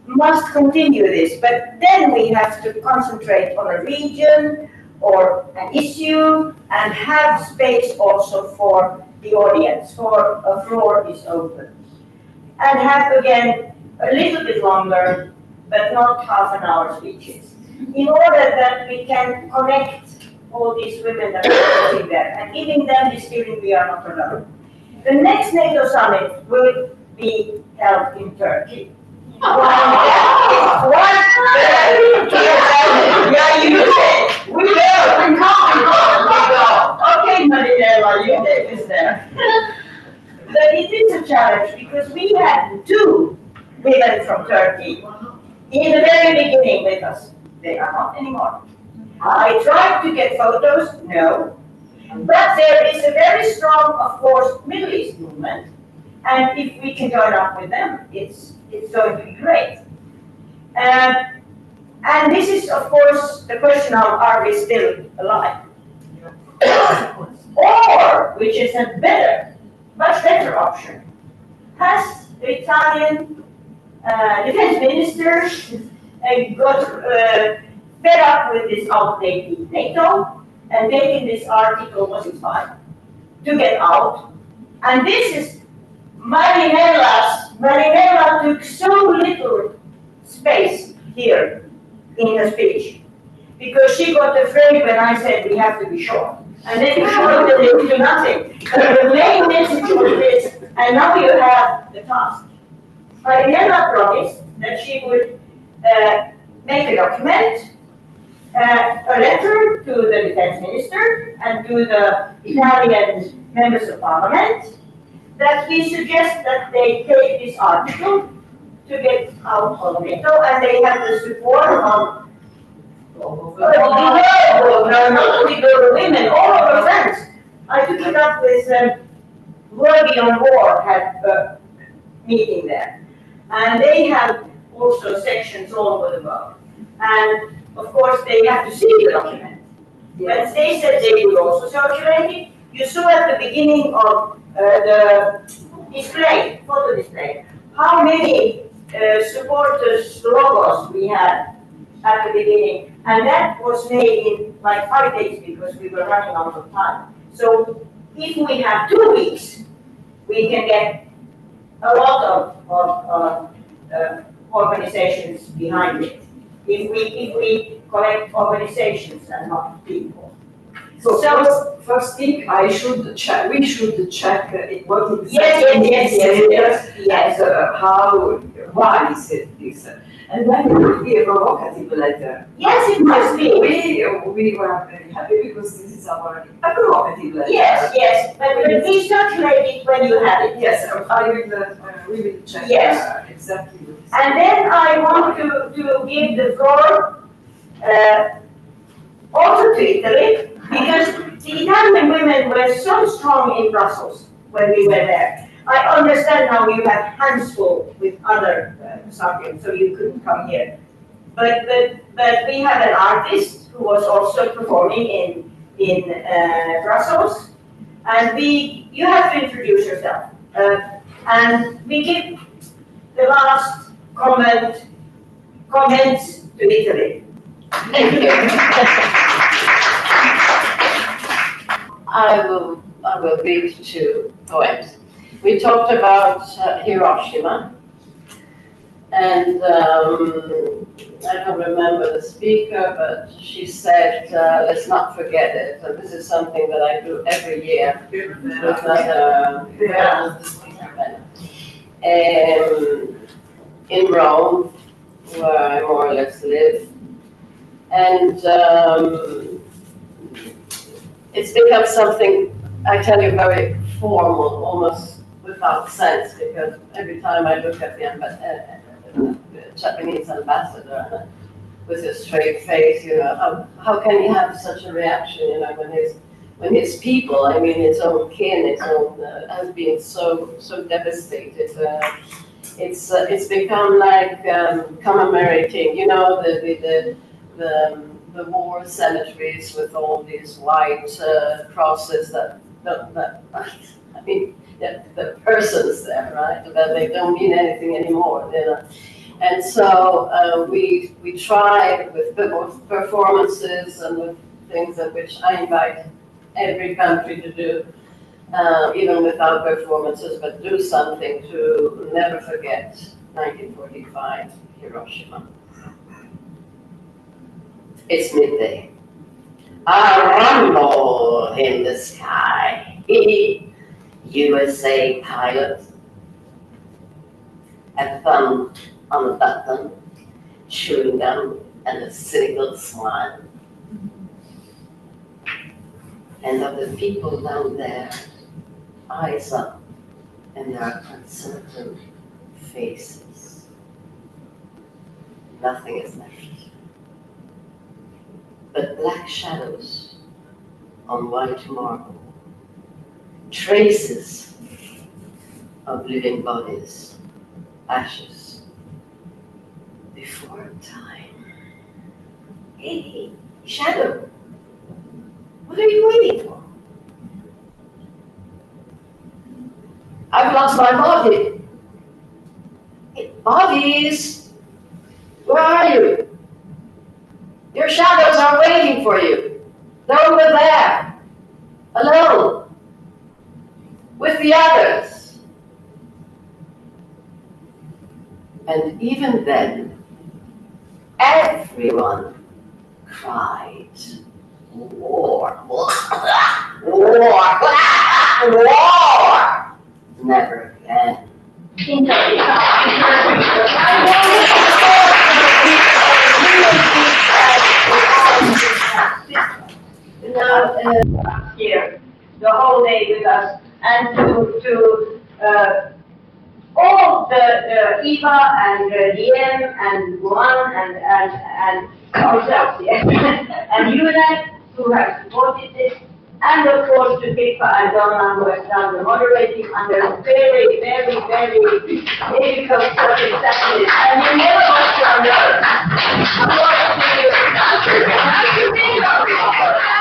must continue this. But then we have to concentrate on a region or an issue and have space also for the audience, for a floor is open. And have again a little bit longer, but not half an hour speeches, in order that we can connect all these women that are sitting there and giving them this feeling we are not alone. The next NATO summit will be held in Turkey. Yeah, you did. We go. Okay, Marinella, you take us there. But it is a challenge because we had 2 women from Turkey in the very beginning with us. They are not anymore. I tried to get photos, no. But there is a very strong, of course, Middle East movement. And if we can join up with them, it's going to be great. And this is, of course, the question of are we still alive? Or, which is a better, much better option, has the Italian defense minister got fed up with this outdated NATO and taken this article, was it 5, to get out. And this is Marinella took so little space here in her speech because she got afraid when I said we have to be short. And then you short and they do nothing. The main message was this, and now you have the task. Marinella promised that she would make a document, a letter to the defense minister and to the Italian members of parliament, that we suggest that they take this article to get out of NATO, and they have the support of not only the women, all of our friends. I took it up with World Beyond War had a meeting there, and they have also sections all over the world. And of course, they have to see the document. But they said they would also circulate it. You saw at the beginning of the display, photo display, how many supporters logos we had at the beginning. And that was made in like 5 days because we were running out of time. So if we have 2 weeks, we can get a lot of organizations behind it. If we collect organizations and not people. So first thing we should check what is yes. How, why is it this? And then it would be a provocative letter. Yes, it must be. We were very happy because this is a provocative letter. Yes, but we circulate it when you have it. Yes, we will check exactly. And then I want to give the floor also to Italy, because the Italian women were so strong in Brussels when we were there. I understand now you have hands full with other subjects, so you couldn't come here. But we have an artist who was also performing in Brussels, and you have to introduce yourself. And we give the last comments to Italy. Thank you. I will read 2 poems. We talked about Hiroshima, and I don't remember the speaker, but she said, let's not forget it. And this is something that I do every year with other in Rome, where I more or less live. And it's become something, I tell you, very formal, almost without sense, because every time I look at the Japanese ambassador with his straight face, how can he have such a reaction, when his people, I mean his own kin, his own, has been so devastated. it's become like commemorating, you know, the war cemeteries with all these white crosses that I mean, the persons there, right? But they don't mean anything anymore, you know. And so we try with both performances and with things in which I invite every country to do, even without performances, but do something to never forget 1945 Hiroshima. It's midday. A rumble in the sky. USA pilot. A thumb on the button, chewing gum, and a cynical smile. And of the people down there, eyes up, and their uncertain faces. Nothing is left but black shadows on white marble, traces of living bodies, ashes, before time. Hey, shadow, what are you waiting for? I've lost my body. Hey, bodies, where are you? Your shadows are waiting for you. They're over there, alone, with the others. And even then, everyone cried, war, war, war, never again. Here, the whole day with us, and to all the Eva and Liem and GWUAN and ourselves, yes, and UNEP who have supported this, and of course to Pippa and Donna who have done the moderating under very, very, very difficult circumstances, and you never want to know. I'm going to